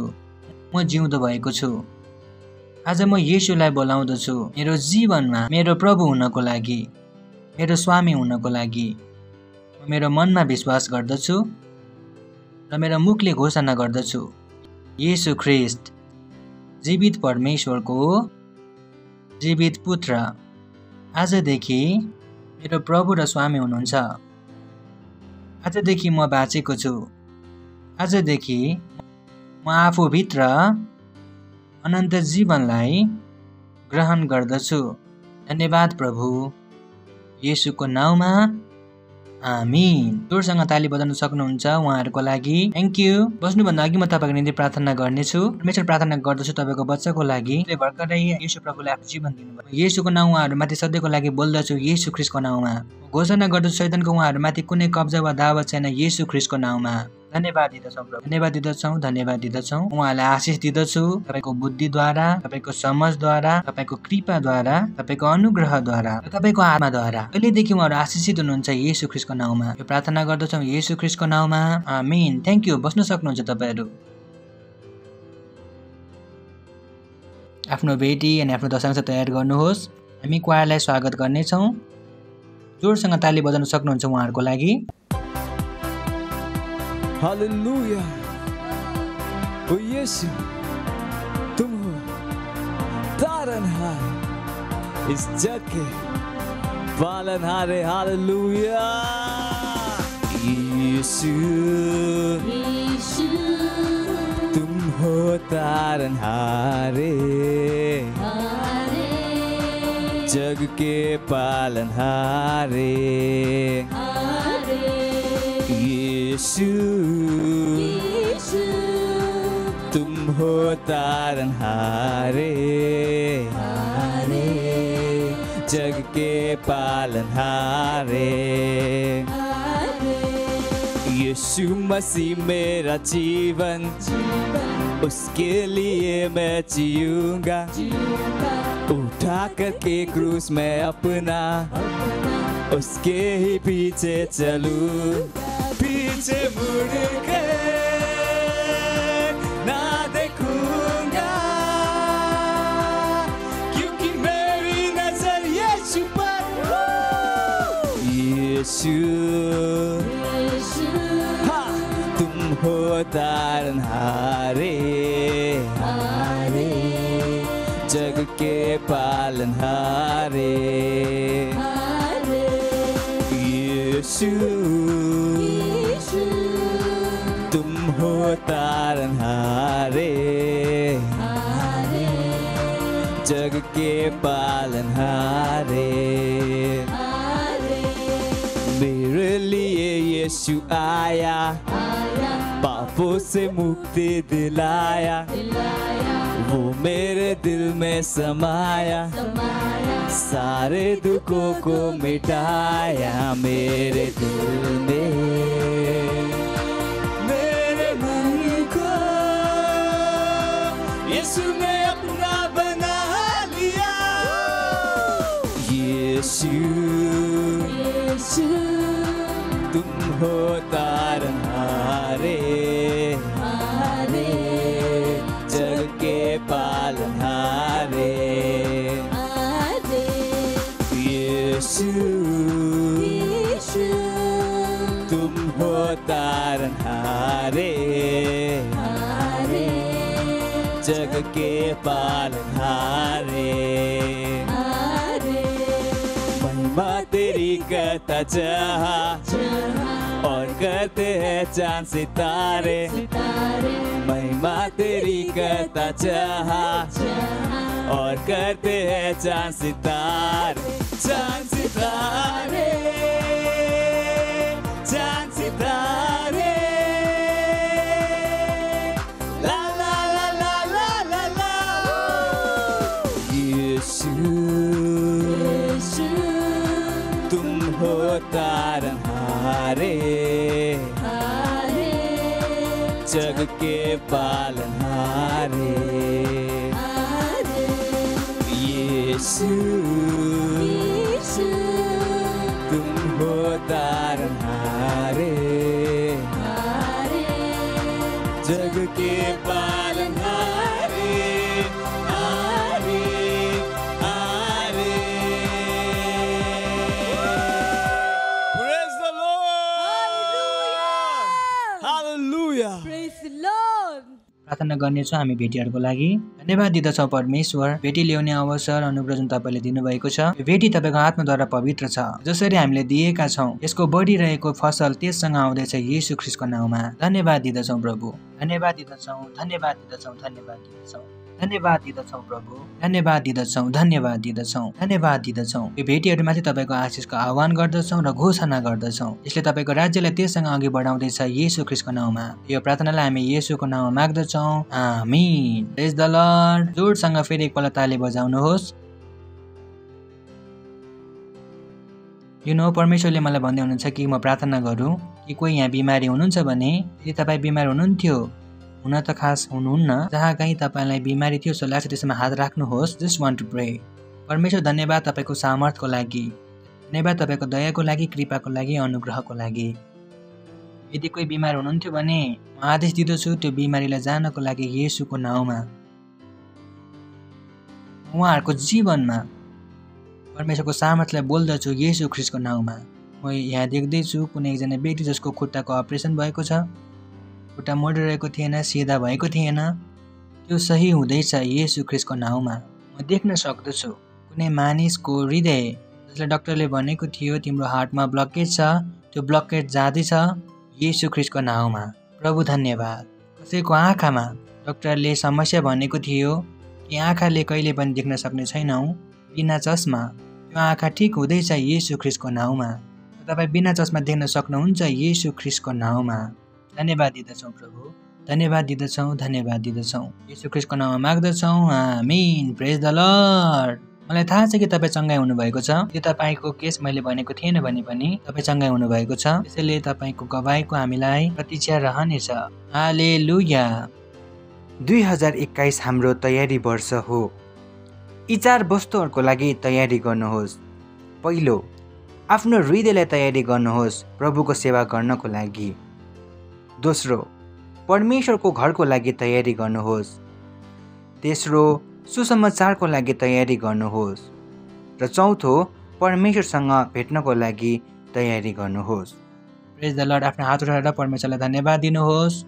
म जिउँदो भएको छु। आज म येशूलाई बोलाउँदछु मेरो जीवनमा मेरो प्रभु हुनको लागि, मेरो स्वामी हुनको लागि। म मेरो मनमा विश्वास गर्दछु र मेरो मुखले घोषणा गर्दछु येशू ख्रीष्ट जीवित परमेश्वरको जीवित पुत्र आजदेखि मेरो प्रभु र स्वामी हुनुहुन्छ। आजदेखि म बाँचेको छु। आजदेखि म आफूभित्र अनन्त जीवनलाई ग्रहण गर्दछु। धन्यवाद प्रभु, येशूको नाउँमा आमीन। जोडसँग ताली बजाउन सक्नुहुन्छ उहाँहरूको लागि। Thank you. बस्नुभन्दा अघि म तपाईँको निम्ति प्रार्थना गर्नेछु। परमेश्वर प्रार्थना गर्दछु तपाईँको बच्चाको लागि भर्खरै येशू प्रभुले आफ्नो जीवन दिनुभयो। येशूको नाउँ उहाँहरूमाथि सधैँको लागि बोल्दछु। येशू ख्रीष्टको नाउँमा घोषणा गर्दछु शैतानको उहाँहरूमाथि कुनै कब्जा वा दावा छैन। येशू ख्रीष्टको नाउँमा धन्यवाद दिदछौँ प्रभु। धन्यवाद दिदछौँ। धन्यवाद दिदछौँ। उहाँलाई आशिष दिदछु तपाईँको बुद्धिद्वारा, तपाईँको समझद्वारा, तपाईँको कृपाद्वारा, तपाईँको अनुग्रहद्वारा र तपाईँको आत्माद्वारा कहिलेदेखि उहाँहरू आशिषित हुनुहुन्छ येशू ख्रीष्टको नाउँमा यो प्रार्थना गर्दछौँ येशू ख्रीष्टको नाउँमा। आमीन। Thank you. बस्न सक्नुहुन्छ तपाईँहरू। आफ्नो भेटी अनि आफ्नो दशांश तयार गर्नुहोस्। हामी क्वायरलाई स्वागत गर्नेछौँ। जोडसँग ताली बजाउन सक्नुहुन्छ उहाँहरूको लागि। हालेलुया। ओ यीशु, तुम हो तारनहार, इस जग के पालनहार। हालेलुया। यीशु, तुम हो तारनहारे, जग के पालनहारे। यीशु, तुम हो तारनहारे, जग के पालनहारे। यीशु मसीह मेरा जीवन, उसके लिए मैं जीऊंगा। उठा करके क्रूस में अपना, उसके ही पीछे चलूं। पीछे मुड़ के ना देखूंगा, क्योंकि मेरी नजर यीशु पर। यीशु, हाँ, तुम हो तारनहारे, जग के पालनहारे। यीशु, तुम हो तारनहारे, जग के पालनहारे। मेरे लिए यीशु आया, पापों से मुक्ति दिलाया। वो मेरे दिल में समाया, सारे दुखों को मिटाया मेरे दिल में। मेरे मन को यीशु ने अपना बना लिया। यीशु तुम हो तारनहारे, जग के पालनहारे। यीशु तुम हो तारनहारे, जग के पालनहारे। महिमा तेरी करता जहाँ और करते हैं चांद सितारे। महिमा तेरी करता जहाँ और करते हैं चांद सितारे। चांद सितारे, चांद सितारे, ला ला ला ला ला ला ला। यीशु तुम हो तारनहारे, जग के पालनहारे। यीशु तुम हो तारनहारे, जग के पालनहारे। आरे आरे। Praise the Lord. Hallelujah. प्रार्थना गर्नेछौँ हामी भेटीहरूको लागि। धन्यवाद दिँदछौँ परमेश्वर, भेटी ल्याउने अवसर अनुग्रह जुन तपाईँले दिनुभएको छ। यो भेटी तपाईँको आत्माद्वारा पवित्र छ। जसरी हामीले दिएका छौँ यसको बढिरहेको फसल त्यससँग आउँदैछ येशू ख्रीष्टको नाउँमा। धन्यवाद दिँदछौँ प्रभु, धन्यवाद दिँदछौँ, धन्यवाद दिँदछौँ, धन्यवाद दिँदछौँ, धन्यवाद दिँदछौँ प्रभु, धन्यवाद दिँदछौँ, धन्यवाद दिँदछौँ, धन्यवाद दिँदछौँ। यो भेटीहरूमाथि तपाईँको आशिषको आह्वान गर्दछौँ र घोषणा गर्दछौँ। यसले तपाईँको राज्यलाई त्यससँग अघि बढाउँदैछ येशू ख्रीष्टको नाउँमा। यो प्रार्थनालाई हामी येशूको नाउँमा माग्दछौँ। आमीन। प्रेज द लर्ड। जोडसँग फेरि एकपल्ट ताली बजाउनुहोस्। परमेश्वरले मलाई भन्दै हुनुहुन्छ कि म प्रार्थना गरौँ कि कोही यहाँ बिमारी हुनुहुन्छ भने, यदि तपाईँ बिमार हुनुहुन्थ्यो, हुन त खास हुनुहुन्न, जहाँ कहीँ तपाईँलाई बिमारी थियो जस्तो लाग्छ त्यसमा हात राख्नुहोस्। Just want to pray. परमेश्वर धन्यवाद तपाईँको सामर्थ्यको लागि, धन्यवाद तपाईँको दयाको लागि, कृपाको लागि, अनुग्रहको लागि। यदि कोही बिमार हुनुहुन्थ्यो भने म आदेश दिँदछु त्यो बिमारीलाई जानको लागि येशूको नाउँमा। उहाँहरूको जीवनमा परमेश्वरको सामर्थ्यलाई बोल्दछु येशू ख्रीष्टको नाउँमा। म यहाँ देख्दैछु कुनै एकजना व्यक्ति जसको खुट्टाको अपरेसन भएको छ, खुट्टा मोडिरहेको थिएन, सिधा भएको थिएन, त्यो सही हुँदैछ येशू ख्रीष्टको नाउँमा। म देख्न सक्दछु कुनै मानिसको हृदय जसलाई डाक्टरले भनेको थियो तिम्रो हार्टमा ब्लकेज छ, त्यो ब्लकेज जाँदैछ येशू ख्रीष्टको नाउँमा। प्रभु धन्यवाद। कसैको आँखामा डाक्टरले समस्या भनेको थियो कि आँखाले कहिले पनि देख्न सक्ने छैनौ, बिना चस्मा, त्यो आँखा ठिक हुँदैछ येशू ख्रीष्टको नाउँमा। तपाईँ बिना चस्मा देख्न सक्नुहुन्छ येशू ख्रीष्टको नाउँमा। धन्यवाद दिँदछौँ प्रभु, धन्यवाद दिँदछौँ, धन्यवाद दिँदछौँ। येशू ख्रीष्टको नाउँमा माग्दछौँ। आमीन। प्रेज द लर्ड। मलाई थाहा छ कि तपाईँ चङ्गाइ हुनुभएको छ। यो तपाईँको केस मैले भनेको थिएन भने पनि तपाईँ चङ्गाइ हुनुभएको छ। त्यसैले तपाईँको गवाईको हामीलाई प्रतीक्षा रहनेछ। हालेलुया। 2021 हाम्रो तयारी वर्ष हो। यी 4 वस्तुहरूको लागि तयारी गर्नुहोस्। पहिलो, आफ्नो हृदयलाई तयारी गर्नुहोस् प्रभुको सेवा गर्नको लागि। दोस्रो, परमेश्वरको घरको लागि तयारी गर्नुहोस्। तेस्रो, सुसमाचारको लागि तयारी गर्नुहोस्। र चौथो, परमेश्वरसँग भेट्नको लागि तयारी गर्नुहोस्। प्रेज द लर्ड। आफ्नो हात उठाएर परमेश्वरलाई धन्यवाद दिनुहोस्।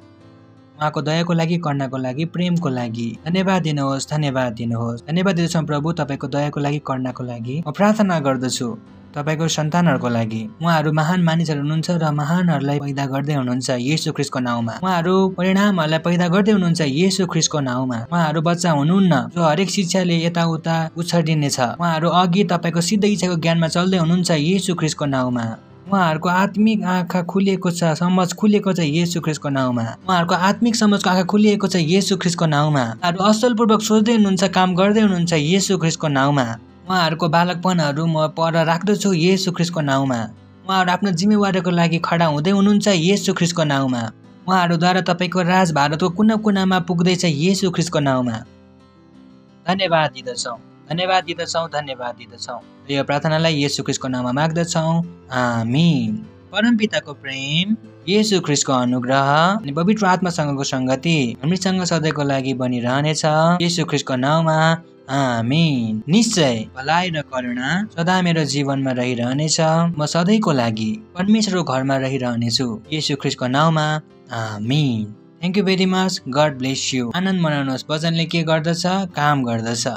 उहाँको दयाको लागि, कर्णको लागि, प्रेमको लागि धन्यवाद दिनुहोस्, धन्यवाद दिनुहोस्। धन्यवाद दिँदछौँ प्रभु तपाईँको दयाको लागि, कर्णको लागि। म प्रार्थना गर्दछु तपाईँको सन्तानहरूको लागि। उहाँहरू महान मानिसहरू हुनुहुन्छ र महानहरूलाई पैदा गर्दै हुनुहुन्छ येशू ख्रीष्टको नाउँमा। उहाँहरू परिणामहरूलाई पैदा गर्दै हुनुहुन्छ येशू ख्रीष्टको नाउँमा। उहाँहरू बच्चा हुनुहुन्न जो हरेक शिक्षाले यताउता उछाडिनेछ। उहाँहरू अघि तपाईँको सिद्ध इच्छाको ज्ञानमा चल्दै हुनुहुन्छ येशू ख्रीष्टको नाउँमा। उहाँहरूको आत्मिक आँखा खुलेको छ, समझ खुलेको छ येशू ख्रीष्टको नाउँमा। उहाँहरूको आत्मिक समझको आँखा खुलिएको छ येशू ख्रीष्टको नाउँमा। उहाँहरू असलपूर्वक सोच्दै हुनुहुन्छ, काम गर्दै हुनुहुन्छ येशू ख्रीष्टको नाउँमा। उहाँहरूको बालकपनहरू म पर राख्दछु येशू ख्रीष्टको नाउँमा। उहाँहरू आफ्नो जिम्मेवारीको लागि खडा हुँदै हुनुहुन्छ येशू ख्रीष्टको नाउँमा। उहाँहरूद्वारा तपाईँको राज भारतको कुना कुनामा पुग्दैछ येशू ख्रीष्टको नाउँमा। धन्यवाद दिँदछौँ, धन्यवाद दिँदछौँ, धन्यवाद दिँदछौँ। यो प्रार्थनालाई येशू ख्रीष्टको नाममा माग्दछौँ, आमीन। परमपिताको प्रेम, येशू ख्रीष्टको अनुग्रह अनि पवित्र आत्मासँगको सङ्गति हामीसँग सधैँको लागि बनिरहनेछ येशू ख्रीष्टको नाउँमा, आमीन। निश्चय भलाइ र करुणा सदा मेरो जीवनमा रहिरहनेछ। म सधैँको लागि परमेश्वरको घरमा रहिरहनेछु येशू ख्रीष्टको नाउँमा, आमीन। Thank you very much. God bless you. आनन्द मनाउनुहोस्। वचनले के गर्दछ? काम गर्दछ।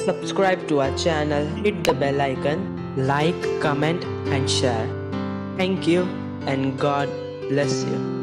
Subscribe to our channel, hit the bell icon, like, comment and share. Thank you and God bless you.